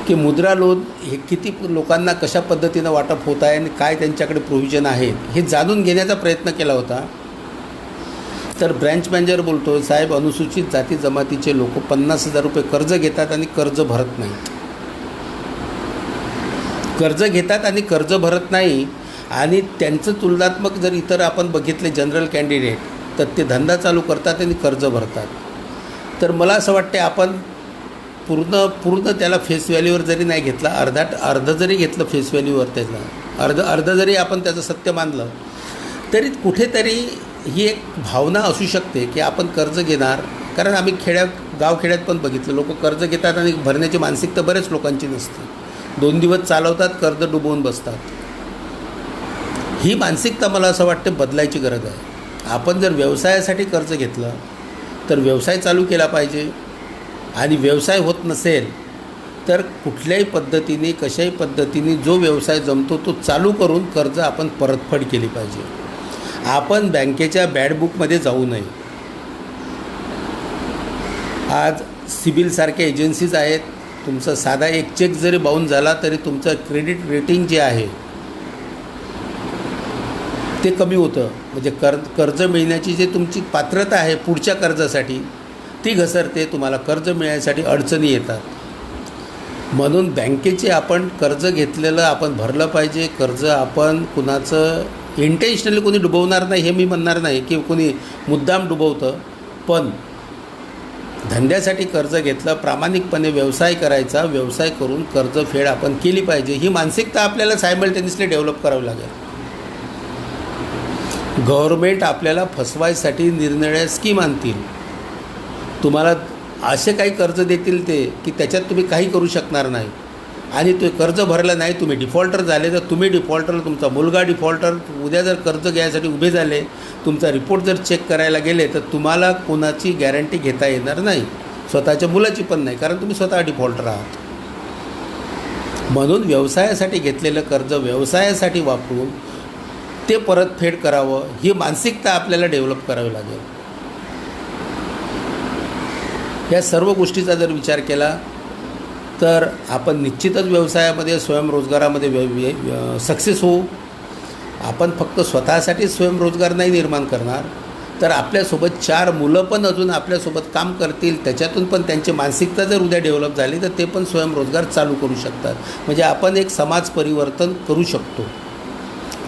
की मुद्रा लोन हे किती लोकांना कशा पद्धतीनं वाटप होत आहे आणि काय त्यांच्याकडे प्रोव्हिजन आहेत हे जाणून घेण्याचा प्रयत्न केला होता. तर ब्रँच मॅनेजर बोलतो, साहेब अनुसूचित जाती जमातीचे लोक 50,000 रुपये कर्ज घेतात आणि कर्ज भरत नाहीत. कर्ज घेतात आणि कर्ज भरत नाही. आणि त्यांचं तुलनात्मक जर इतर आपण बघितले जनरल कॅन्डिडेट तर ते धंदा चालू करतात आणि कर्ज भरतात. तर मला असं वाटते आपण पूर्ण त्याला फेस व्हॅल्यूवर जरी नाही घेतला, अर्ध जरी घेतलं फेस व्हॅल्यूवर, त्याला अर्ध जरी आपण त्याचं सत्य मानलं तरी कुठेतरी ही एक भावना असू शकते की आपण कर्ज घेणार. कारण आम्ही गावखेड्यात पण बघितलं, लोक कर्ज घेतात आणि भरण्याची मानसिकता बऱ्याच लोकांची नसते. 2 दिवस चालवतात, कर्ज डुबवून बसतात. ही मानसिकता मला असं वाटतं बदलायची गरज आहे. आपण जर व्यवसायासाठी कर्ज घेतलं तर व्यवसाय चालू केला पाहिजे. आणि व्यवसाय होत नसेल तर कुठल्याही पद्धतीने कशाही पद्धतीने जो व्यवसाय जमतो तो चालू करून कर्ज आपण परतफेड केली पाहिजे. आपण बँकेच्या बॅड बुकमध्ये जाऊ नये. आज सिबिलसारख्या एजन्सीज आहेत. तुमचा साधा एक चेक जरी बाउन्स झाला तरी तुमचं क्रेडिट रेटिंग जे आहे ते कमी होतं. म्हणजे कर्ज मिळण्याची जे तुमची पात्रता आहे पुढच्या कर्जासाठी ती घसरते. तुम्हाला कर्ज मिळण्यासाठी अडचणी येतात. म्हणून बँकेचे आपण कर्ज घेतलेलं आपण भरलं पाहिजे. कर्ज आपण कुणाचं इंटेन्शनली कोणी डुबवणार नाही हे मी म्हणणार नाही की कोणी मुद्दाम डुबवतं. पण धंद्यासाठी कर्ज घेतलं, प्रामाणिकपणे व्यवसाय करायचा, व्यवसाय करून कर्जफेड आपण केली पाहिजे. ही मानसिकता आपल्याला सायमल्टेनियसली डेव्हलप करावी लागेल. गव्हर्मेंट आपल्याला फसवायसाठी निरनिराळ्या स्कीम आणतील. तुम्हाला असे काही कर्ज देतील ते की त्याच्यात तुम्ही काही करू शकणार नाही. आणि ते कर्ज भरलं नाही, तुम्ही डिफॉल्टर झाले तर तुम्ही डिफॉल्टर, तुमचा मुलगा डिफॉल्टर, उद्या जर कर्ज घ्यायसाठी उभे झाले, तुमचा रिपोर्ट जर चेक करायला गेले तर तुम्हाला कोणाची गॅरंटी घेता येणार नाही. स्वतःच्या मुलाची पण नाही, कारण तुम्ही स्वतः डिफॉल्टर आहात. म्हणून व्यवसायासाठी घेतलेलं कर्ज व्यवसायासाठी वापरून ते परतफेड करावं ही मानसिकता आपल्याला डेव्हलप करावी लागेल. या सर्व गोष्टीचा जर विचार केला तर आपण निश्चितच व्यवसायामध्ये स्वयंरोजगारामध्ये सक्सेस होऊ. आपण फक्त स्वतःसाठी स्वयंरोजगार नाही निर्माण करणार तर आपल्यासोबत 4 मुलं पण अजून आपल्यासोबत काम करतील. त्याच्यातून पण त्यांची मानसिकता जर उद्या डेव्हलप झाली तर ते पण स्वयंरोजगार चालू करू शकतात. म्हणजे आपण एक समाज परिवर्तन करू शकतो.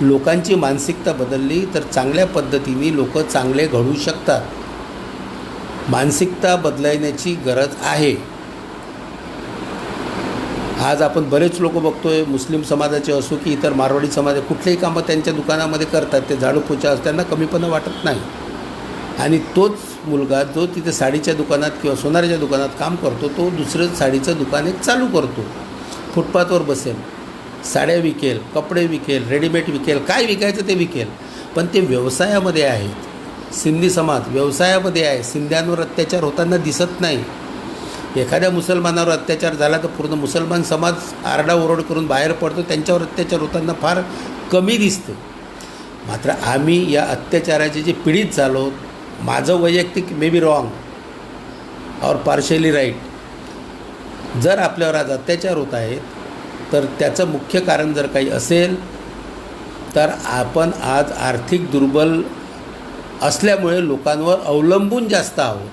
लोकांची मानसिकता बदलली तर चांगल्या पद्धतीने लोक चांगले घडू शकतात. मानसिकता बदलण्याची गरज आहे. आज आपण बरेच लोक बघतोय, मुस्लिम समाजाचे असो की इतर मारवाडी समाज, कुठलेही कामं त्यांच्या दुकानामध्ये करतात. ते झाडू पोछा त्यांना कमीपणा वाटत नाही. आणि तोच मुलगा जो तिथे साडीच्या दुकानात किंवा सोनाराच्या दुकानात काम करतो तो दुसरं साडीचं दुकान एक चालू करतो. फुटपाथवर बसेल, साड्या विकेल, कपडे विकेल, रेडीमेड विकेल, काय विकायचं ते विकेल. पण ते व्यवसायामध्ये आहेत. सिंधी समाज व्यवसायामध्ये आहे. सिंध्यांवर अत्याचार होताना दिसत नाही. एखाद्या मुसलमानावर अत्याचार झाला तर पूर्ण मुसलमान समाज आरडाओरड करून बाहेर पडतो. त्यांच्यावर अत्याचार होताना फार कमी दिसते. मात्र आम्ही या अत्याचाराचे जे पीडित झालो माझं वैयक्तिक मे बी रॉंग और पार्शियली राईट, जर आपल्यावर आज अत्याचार होत आहेत तर त्याचं मुख्य कारण जर काही असेल तर आपण आज आर्थिक दुर्बल असल्यामुळे लोकांवर अवलंबून जास्त आहोत.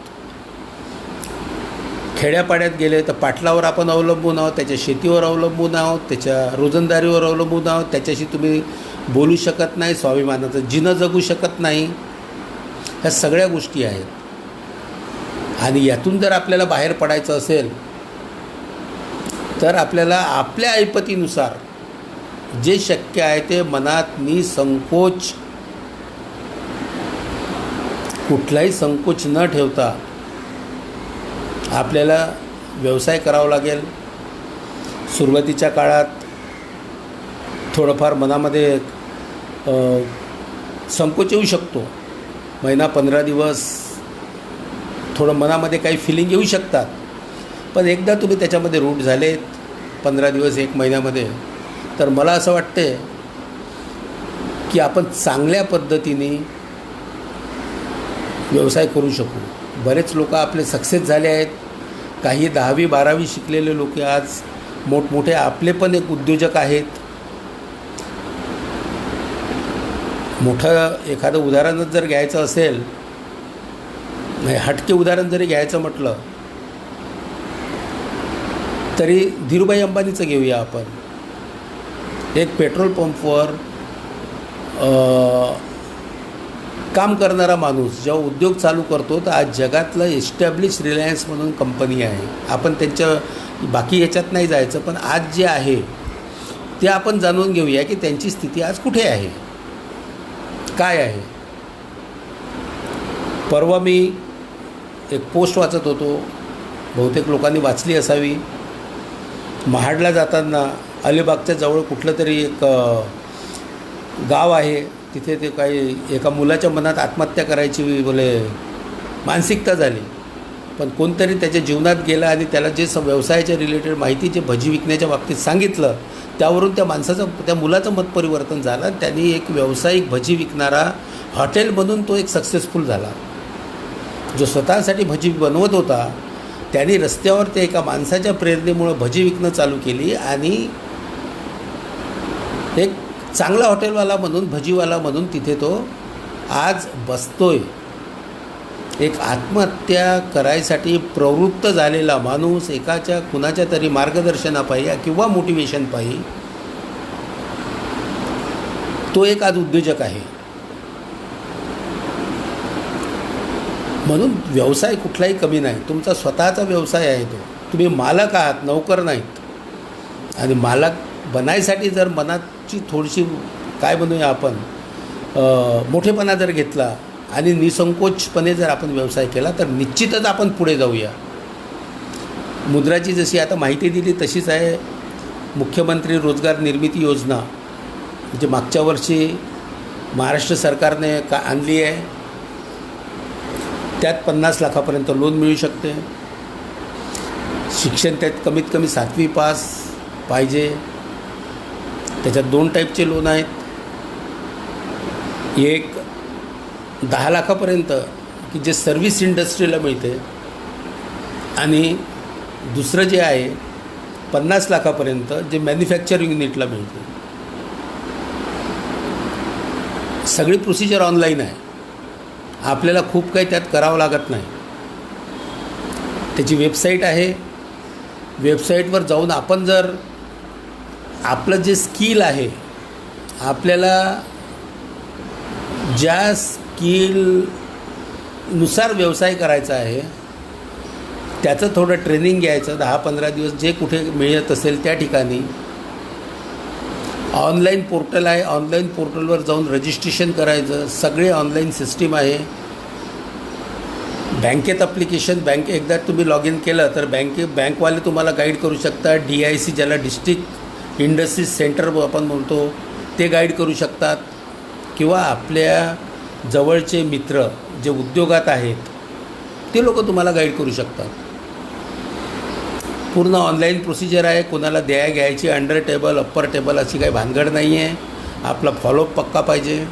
खेड्यापाड्यात गेले तर पाटलावर आपण अवलंबून आहोत, त्याच्या शेतीवर अवलंबून आहोत, त्याच्या रोजंदारीवर अवलंबून आहोत. त्याच्याशी तुम्ही बोलू शकत नाही, स्वाभिमानाचं जिणं जगू शकत नाही. ह्या सगळ्या गोष्टी आहेत. आणि यातून जर आपल्याला बाहेर पडायचं असेल तर आपल्याला आपल्या ऐपतीनुसार जे शक्य आहे ते मनात निसंकोच, कुठलाही संकोच न ठेवता आपल्याला व्यवसाय करावा लागेल. सुरुवातीच्या काळात थोडंफार मनामध्ये संकोच येऊ शकतो. महिना 15 दिवस थोडं मनामध्ये काही फिलिंग येऊ शकतात. पण एकदा तुम्ही त्याच्यामध्ये रूट झालेत 15 दिवस 1 महिन्यामध्ये, तर मला असं वाटते की आपण चांगल्या पद्धतीने व्यवसाय करू शकू. बरेच लोक आपले सक्सेस झाले आहेत. काही 10वी 12वी शिकलेले लोक आज मोठमोठे आपले पण एक उद्योजक आहेत. मोठं एखादं उदाहरणच जर घ्यायचं असेल, हटके उदाहरण जरी घ्यायचं म्हटलं तरी धीरूभाई अंबानीचं घेऊया आपण. एक पेट्रोल पंपवर काम करणारा माणूस जेव्हा उद्योग चालू करतो तर आज जगातलं एस्टॅब्लिश रिलायन्स म्हणून कंपनी आहे. आपण त्यांच्या बाकी ह्याच्यात नाही जायचं, पण आज जे आहे ते आपण जाणून घेऊया की त्यांची स्थिती आज कुठे आहे, काय आहे. परवा मी एक पोस्ट वाचत होतो, बहुतेक लोकांनी वाचली असावी. महाडला जाताना अलिबागच्या जवळ कुठलं तरी एक गाव आहे, तिथे ते काही एका मुलाच्या मनात आत्महत्या करायची मानसिकता झाली. पण कोणतरी त्याच्या जीवनात गेला आणि त्याला जे व्यवसायाच्या रिलेटेड माहिती जे भजी विकण्याच्या बाबतीत सांगितलं, त्यावरून त्या मुलाचं मत परिवर्तन झालं आणि त्यांनी एक व्यावसायिक भजी विकणारा हॉटेल बनून तो एक सक्सेसफुल झाला. जो स्वतःसाठी भजी बनवत होता त्यांनी रस्त्यावर ते एका माणसाच्या प्रेरणेमुळं भजी विकणं चालू केली आणि एक चांगला हॉटेलवाला म्हणून, भजीवाला म्हणून तिथे तो आज बसतोय. एक आत्महत्या करायसाठी प्रवृत्त झालेला माणूस कुणाच्या तरी मार्गदर्शनापायी किंवा मोटिवेशनपायी तो एक आज उद्योजक आहे. म्हणून व्यवसाय कुठलाही कमी नाही. तुमचा स्वतःचा व्यवसाय आहे तो. तुम्ही मालक आहात, नौकर नाहीत. आणि मालक बनायसाठी जर मनाची थोडीशी काय म्हणूया आपण मोठेपणा जर घेतला आणि निसंकोचपणे जर आपण व्यवसाय केला तर निश्चितच आपण पुढे जाऊया. मुद्राची जशी आता माहिती दिली तशीच आहे. मुख्यमंत्री रोजगार निर्मिती योजना म्हणजे मागच्या वर्षी महाराष्ट्र सरकारने आणली आहे. त्यात 50 लाखापर्यंत लोन मिळू शकते. शिक्षण त्यात कमीत कमी 7वी पास पाहिजे. त्याच्यात 2 टाईपचे लोन आहेत. एक 10 लाखापर्यंत की जे सर्व्हिस इंडस्ट्रीला मिळते आणि दुसरं जे आहे 50 लाखापर्यंत जे मॅन्युफॅक्चरिंग युनिटला मिळते. सगळी प्रोसिजर ऑनलाईन आहे. आपल्याला खूप काही त्यात करावं लागत नाही. त्याची वेबसाईट आहे. वेबसाईटवर जाऊन आपण जर आपलं जे स्किल आहे, आपल्याला ज्या स्किलनुसार व्यवसाय करायचा आहे त्याचं थोडं ट्रेनिंग घ्यायचं. 10-15 दिवस जे कुठे मिळत असेल त्या ठिकाणी ऑनलाईन पोर्टल आहे. ऑनलाईन पोर्टलवर जाऊन रजिस्ट्रेशन करायचं. सगळे ऑनलाईन सिस्टीम आहे. बँकेत ॲप्लिकेशन, एकदा तुम्ही लॉग इन केलं तर बँकवाले तुम्हाला गाईड करू शकतात. DIC ज्याला डिस्ट्रिक्ट इंडस्ट्रीज सेंटर आपण म्हणतो ते गाईड करू शकतात. किंवा आपल्या जवळचे मित्र जे उद्योगात आहेत ते लोक तुम्हाला गाईड करू शकतात. पूर्ण ऑनलाईन प्रोसिजर आहे. कोणाला घ्यायची अंडर टेबल, अप्पर टेबल अशी काही भानगड नाही आहे. आपला फॉलोअप पक्का पाहिजे.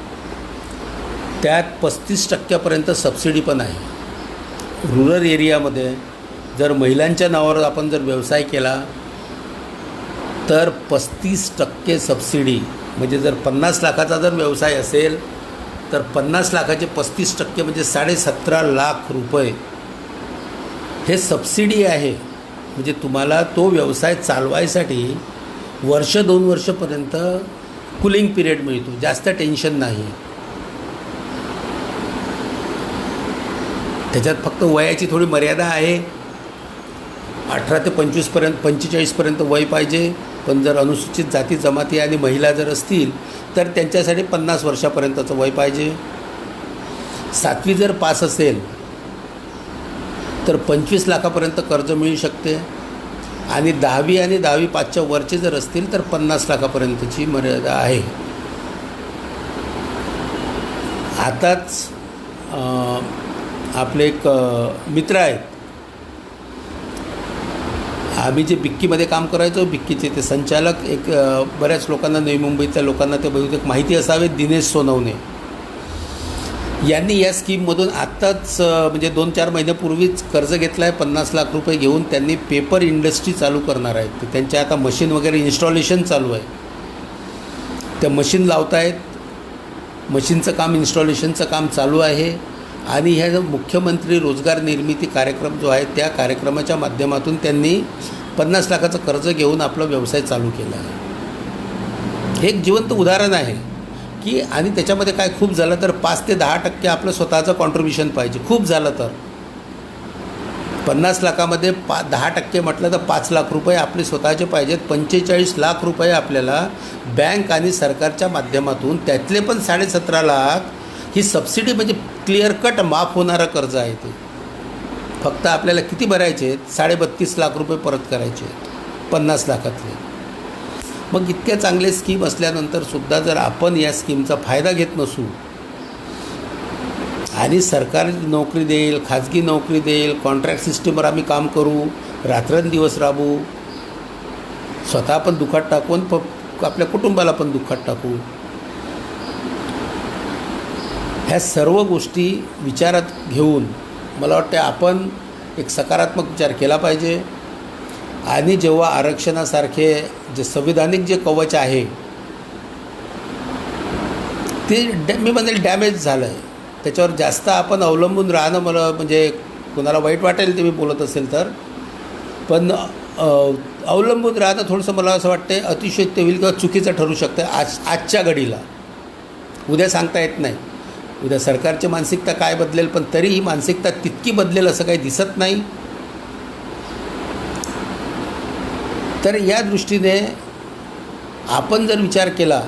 त्यात 35% सबसिडी पण आहे. रुरल एरियामध्ये जर महिलांच्या नावावर आपण जर व्यवसाय केला तर 35% सबसिडी, म्हणजे जर 50 लाखाचा जर व्यवसाय असेल तर 50 लाखाचे 35% म्हणजे 17.5 लाख रुपये हे सबसिडी आहे. म्हणजे तुम्हाला तो व्यवसाय चालवायसाठी 1-2 वर्षापर्यंत कूलिंग पिरियड मिळतो, जास्त टेन्शन नाही. त्याच्यात फक्त वयाची थोडी मर्यादा आहे. 18 ते 45पर्यंत वय पाहिजे. पण जर अनुसूचित जाती जमाती आणि महिला जर असतील तर त्यांच्यासाठी 50 वर्षापर्यंतचं वय पाहिजे. 7वी जर पास असेल तर 25 लाखापर्यंत कर्ज मिळू शकते. आणि 10वी आणि 10वी पासच्या वरचे जर असतील तर 50 लाखापर्यंतची मर्यादा आहे. आताच आपले एक मित्र आहेत, आम्ही जे बिक्कीमध्ये काम करायचो, बिक्कीचे ते संचालक, एक बऱ्याच लोकांना, नवी मुंबईतल्या लोकांना ते बहुतेक माहिती असावे, दिनेश सोनवणे यांनी या स्कीममधून आत्ताच म्हणजे 2-4 महिन्यापूर्वीच कर्ज घेतलं आहे. 50 लाख रुपये घेऊन त्यांनी पेपर इंडस्ट्री चालू करणार आहेत. तर त्यांच्या आता मशीन वगैरे इन्स्टॉलेशन चालू आहे. त्या मशीन लावत आहेत, मशीनचं काम, इन्स्टॉलेशनचं काम चालू आहे. आणि ह्या जो मुख्यमंत्री रोजगार निर्मिती कार्यक्रम जो आहे त्या कार्यक्रमाच्या माध्यमातून त्यांनी 50 लाखाचं कर्ज घेऊन आपला व्यवसाय चालू केला आहे. हे एक जिवंत उदाहरण आहे की, आणि त्याच्यामध्ये काय खूप झालं तर 5 ते 10% आपलं स्वतःचं कॉन्ट्रिब्युशन पाहिजे. खूप झालं तर 50 लाखामध्ये 10% म्हटलं तर 5 लाख रुपये आपले स्वतःचे पाहिजेत. 45 लाख रुपये आपल्याला बँक आणि सरकारच्या माध्यमातून, त्यातले पण 17.5 लाख ही सबसिडी, म्हणजे क्लिअर कट माफ होणारं कर्ज आहे. ते फक्त आपल्याला किती भरायचे आहेत? 32.5 लाख रुपये परत करायचे आहेत 50 लाखातले. मग इतक्या चांगले स्कीम असल्यानंतरसुद्धा जर आपण या स्कीमचा फायदा घेत नसू आणि सरकारी नोकरी देईल, खाजगी नोकरी देईल, कॉन्ट्रॅक्ट सिस्टीमवर आम्ही काम करू, रात्रंदिवस राबू, स्वतः पण दुःखात टाकून आपल्या कुटुंबाला पण दुःखात टाकू, ह्या सर्व गोष्टी विचारात घेऊन मला वाटते आपण एक सकारात्मक विचार केला पाहिजे. आणि जेव्हा आरक्षणासारखे जे संविधानिक जे कवच आहे ते मी म्हणेल डॅमेज झालं आहे, त्याच्यावर जास्त आपण अवलंबून राहणं, मला म्हणजे कोणाला वाईट वाटेल ते मी बोलत असेल तर, पण अवलंबून राहणं थोडंसं मला असं वाटतं अतिशयोक्ती होईल किंवा चुकीचं ठरू शकतं आजच्या घडीला. उद्या सांगता येत नाही, उद्या सरकारची मानसिकता काय बदलेल, पण तरी ही मानसिकता तितकी बदलेल असं काही दिसत नाही. तर या दृष्टीने आपण जर विचार केला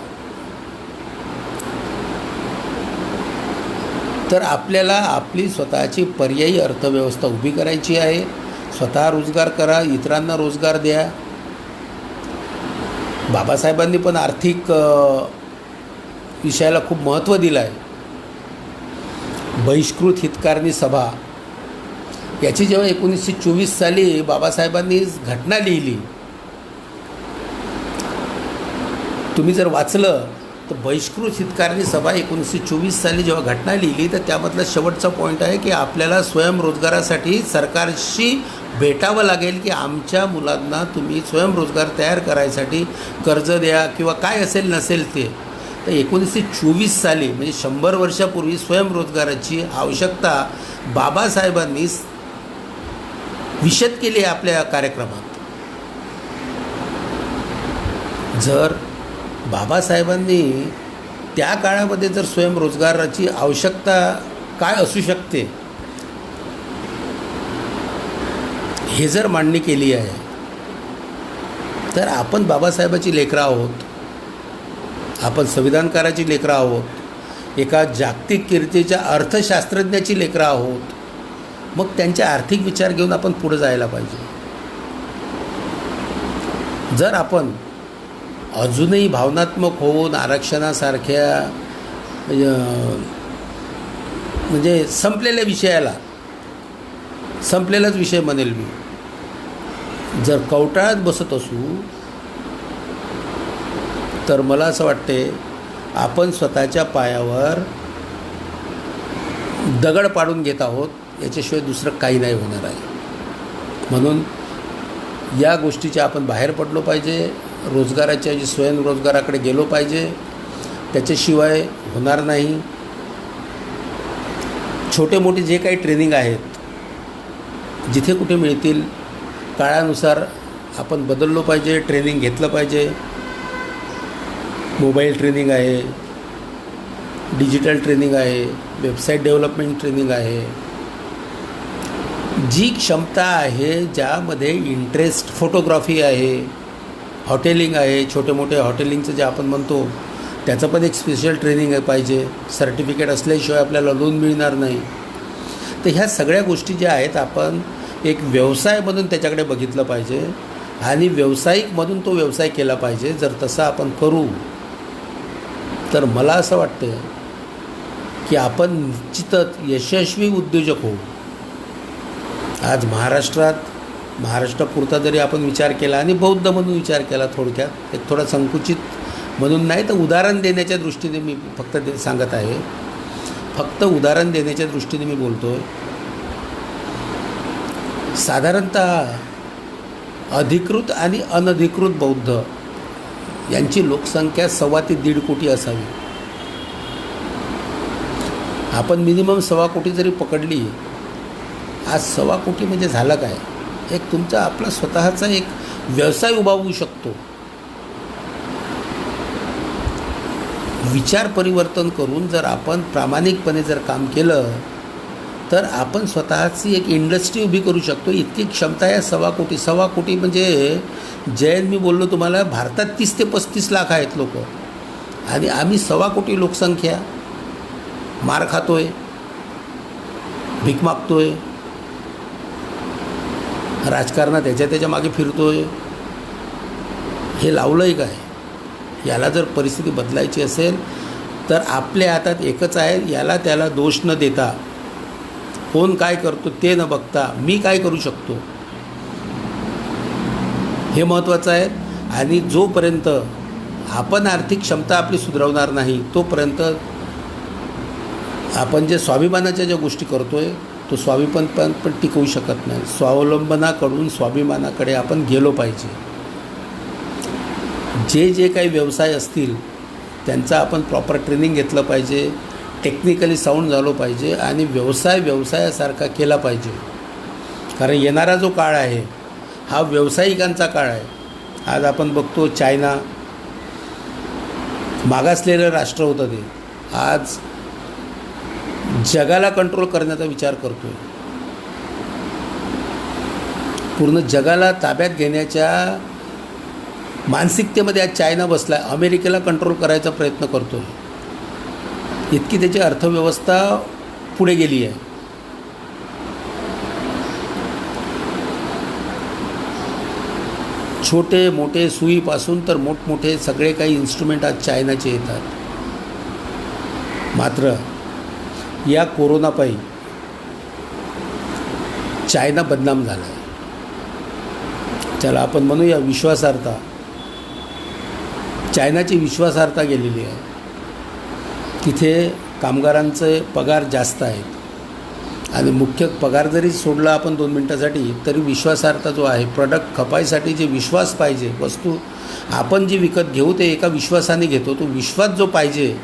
तर आपल्याला आपली स्वतःची पर्यायी अर्थव्यवस्था उभी करायची आहे. स्वतः रोजगार करा, इतरांना रोजगार द्या. बाबासाहेबांनी पण आर्थिक विषयाला खूप महत्त्व दिलं आहे. बहिष्कृत हितकारणी सभा याची जेव्हा 1924 साली बाबासाहेबांनी घटना लिहिली, तुम्ही जर वाचलं तर बहिष्कृत हितकारणी सभा 1924 साली जेव्हा घटना लिहिली तर त्यामधला शेवटचा पॉईंट आहे की आपल्याला स्वयंरोजगारासाठी सरकारशी भेटावं लागेल की आमच्या मुलांना तुम्ही स्वयंरोजगार तयार करायसाठी कर्ज द्या किंवा काय असेल नसेल ते. तर 1924 साली म्हणजे 100 वर्षापूर्वी स्वयंरोजगाराची आवश्यकता बाबासाहेबांनी विशद केली आहे आपल्या कार्यक्रमात. जर बाबासाहेबांनी त्या काळामध्ये जर स्वयंरोजगाराची आवश्यकता काय असू शकते हे जर मांडणी केली आहे तर आपण बाबासाहेबाची लेकरं आहोत, आपण संविधानकाराची लेकरं आहोत, एका जागतिक कीर्तीच्या अर्थशास्त्रज्ञाची लेकरं आहोत. मग त्यांचे आर्थिक विचार घेऊन आपण पुढे जायला पाहिजे. जर आपण अजूनही भावनात्मक होऊन आरक्षणासारख्या म्हणजे संपलेल्या विषयाला, संपलेलाच विषय म्हणेल मी, जर कवटाळत बसत असू तर मला असं वाटते आपण स्वतःच्या पायावर दगड पाडून घेत आहोत, याच्याशिवाय दुसरं काही नाही होणार आहे. म्हणून या गोष्टीच्या आपण बाहेर पडलो पाहिजे, रोजगाराच्या जे स्वयंरोजगाराकडे गेलो पाहिजे, त्याच्याशिवाय होणार नाही. छोटे मोठे जे काही ट्रेनिंग आहेत जिथे कुठे मिळतील काळानुसार आपण बदललो पाहिजे, ट्रेनिंग घेतलं पाहिजे. मोबाईल ट्रेनिंग आहे, डिजिटल ट्रेनिंग आहे, वेबसाईट डेव्हलपमेंट ट्रेनिंग आहे. जी क्षमता आहे, ज्यामध्ये इंटरेस्ट, फोटोग्राफी आहे, हॉटेलिंग आहे, छोटे मोठे हॉटेलिंगचं जे आपण म्हणतो त्याचं पण एक स्पेशल ट्रेनिंग पाहिजे. सर्टिफिकेट असल्याशिवाय आपल्याला लोन मिळणार नाही. तर ह्या सगळ्या गोष्टी ज्या आहेत आपण एक व्यवसाय म्हणून त्याच्याकडे बघितलं पाहिजे आणि व्यावसायिकमधून तो व्यवसाय केला पाहिजे. जर तसं आपण करू तर मला असं वाटतं की आपण निश्चितच यशस्वी उद्योजक होऊ. आज महाराष्ट्रापुरता जरी आपण विचार केला आणि बौद्ध म्हणून विचार केला, थोडक्यात एक थोडा संकुचित म्हणून नाही तर उदाहरण देण्याच्या दृष्टीने मी फक्त सांगत आहे, फक्त उदाहरण देण्याच्या दृष्टीने मी बोलतो आहे. साधारणतः अधिकृत आणि अनधिकृत बौद्ध यांची लोकसंख्या 1.25 ते 1.5 कोटी असावी. आपण मिनिमम 1.25 कोटी जरी पकडली, आज 1.25 कोटी म्हणजे झालं काय? एक तुमचा आपला स्वतःचा एक व्यवसाय उभा होऊ शकतो. विचार परिवर्तन करून जर आपण प्रामाणिकपणे जर काम केलं तर आपण स्वतःची एक इंडस्ट्री उभी करू शकतो. इतकी क्षमता आहे 1.25 कोटी. 1.25 कोटी म्हणजे जयंत मी बोललो तुम्हाला, भारतात 30 ते 35 लाख आहेत लोक आणि आम्ही 1.25 कोटी लोकसंख्या मार खातोय, भीक मागतोय, राजकारणात त्याच्या मागे फिरतोय. हे लावलं आहे काय? याला जर परिस्थिती बदलायची असेल तर आपल्या हातात एकच आहे, याला त्याला दोष न देता, कोण काय करतो ते न बघता मी काय करू शकतो हे महत्त्वाचं आहे. आणि जोपर्यंत आपण आर्थिक क्षमता आपली सुधारवणार नाही तोपर्यंत आपण जे स्वाभिमानाच्या ज्या गोष्टी करतो आहे तो स्वाभिमान पण टिकवू शकत नाही. स्वावलंबनाकडून स्वाभिमानाकडे आपण गेलो पाहिजे. जे काही व्यवसाय असतील त्यांचा आपण प्रॉपर ट्रेनिंग घेतलं पाहिजे, टेक्निकली साऊंड झालो पाहिजे आणि व्यवसायासारखा केला पाहिजे. कारण येणारा जो काळ आहे हा व्यावसायिकांचा काळ आहे. आज आपण बघतो चायना मागासलेलं राष्ट्र होतं, ते आज जगाला कंट्रोल करण्याचा विचार करतो आहे. पूर्ण जगाला ताब्यात घेण्याच्या मानसिकतेमध्ये आज चायना बसला आहे. अमेरिकेला कंट्रोल करायचा प्रयत्न करतो आहे. इतकी त्याची अर्थव्यवस्था पुढे गेली आहे. छोटे मोठे सुईपासून तर मोठमोठे सगळे काही इन्स्ट्रुमेंट आज चायनाचे येतात. मात्र या कोरोनापायी चायना बदनाम झाला आहे. त्याला आपण म्हणूया विश्वासार्हता, चायनाची विश्वासार्हता गेलेली आहे. तिथे कामगारांचे पगार जास्त आहेत आणि मुख्य पगार जरी सोडला आपण 2 मिनटासाठी तरी विश्वासार्हता जो आहे, प्रोडक्ट खपायसाठी जे विश्वास पाहिजे, वस्तू आपण जी विकत घेऊ ते एका विश्वासाने घेतो, तो विश्वास जो पाहिजे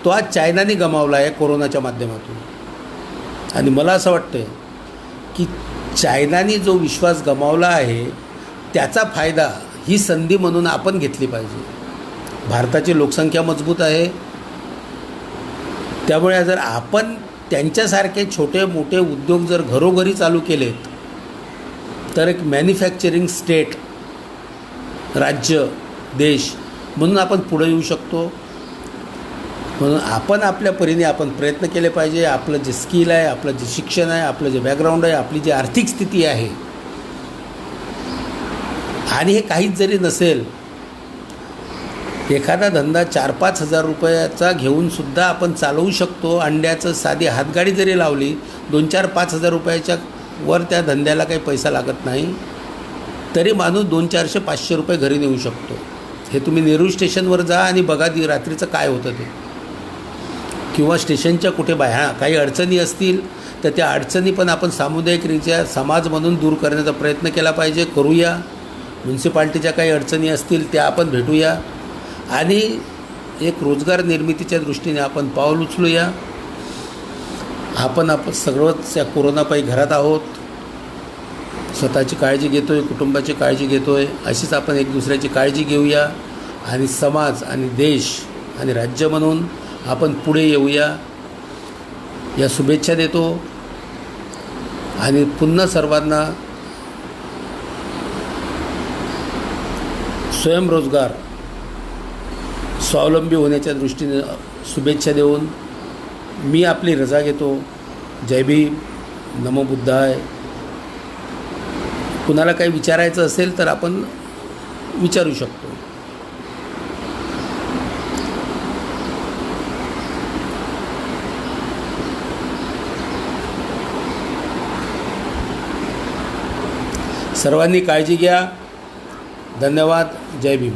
तो आज चायनाने गमावला आहे कोरोनाच्या माध्यमातून. आणि मला असं वाटतं की चायनाने जो विश्वास गमावला आहे त्याचा फायदा ही संधी म्हणून आपण घेतली पाहिजे. भारताची लोकसंख्या मजबूत आहे, त्यामुळे जर आपण त्यांच्यासारखे छोटे मोठे उद्योग जर घरोघरी चालू केलेत तर एक मॅन्युफॅक्चरिंग स्टेट, राज्य, देश म्हणून आपण पुढे येऊ शकतो. म्हणून आपण आपल्या परीने आपण प्रयत्न केले पाहिजे. आपलं जे स्किल आहे, आपलं जे शिक्षण आहे, आपलं जे बॅकग्राऊंड आहे, आपली जी आर्थिक स्थिती आहे, आणि हे काहीच जरी नसेल, एखादा धंदा 4-5 हजार रुपयाचा घेऊनसुद्धा आपण चालवू शकतो. अंड्याचं साधी हातगाडी जरी लावली 2-4-5 हजार रुपयाच्या वर त्या धंद्याला काही पैसा लागत नाही, तरी माणूस 200-400-500 रुपये घरी नेऊ शकतो. हे तुम्ही नेहरू स्टेशनवर जा आणि बघा रात्रीचं काय होतं ते. किंवा स्टेशनच्या कुठे काही अडचणी असतील तर त्या अडचणी पण आपण सामुदायिकरित्या समाज म्हणून दूर करण्याचा प्रयत्न केला पाहिजे, करूया. म्युन्सिपाल्टीच्या काही अडचणी असतील त्या आपण भेटूया आणि एक रोजगार निर्मितीच्या दृष्टीने आपण पाऊल उचलूया. आपण सर्वच या कोरोनापायी घरात आहोत, स्वतःची काळजी घेतो आहे, कुटुंबाची काळजी घेतो आहे. अशीच आपण एक दुसऱ्याची काळजी घेऊया आणि समाज आणि देश आणि राज्य म्हणून आपण पुढे येऊया या शुभेच्छा देतो. आणि पुन्हा सर्वांना स्वयंरोजगार स्वावलंबी होण्याच्या दृष्टीने शुभेच्छा देऊन मी आपली रजा घेतो. जय भीम, नमो बुद्धाय. कुणाला काही विचारायचं असेल तर आपण विचारू शकतो. सर्वांनी काळजी घ्या. धन्यवाद. जय भीम.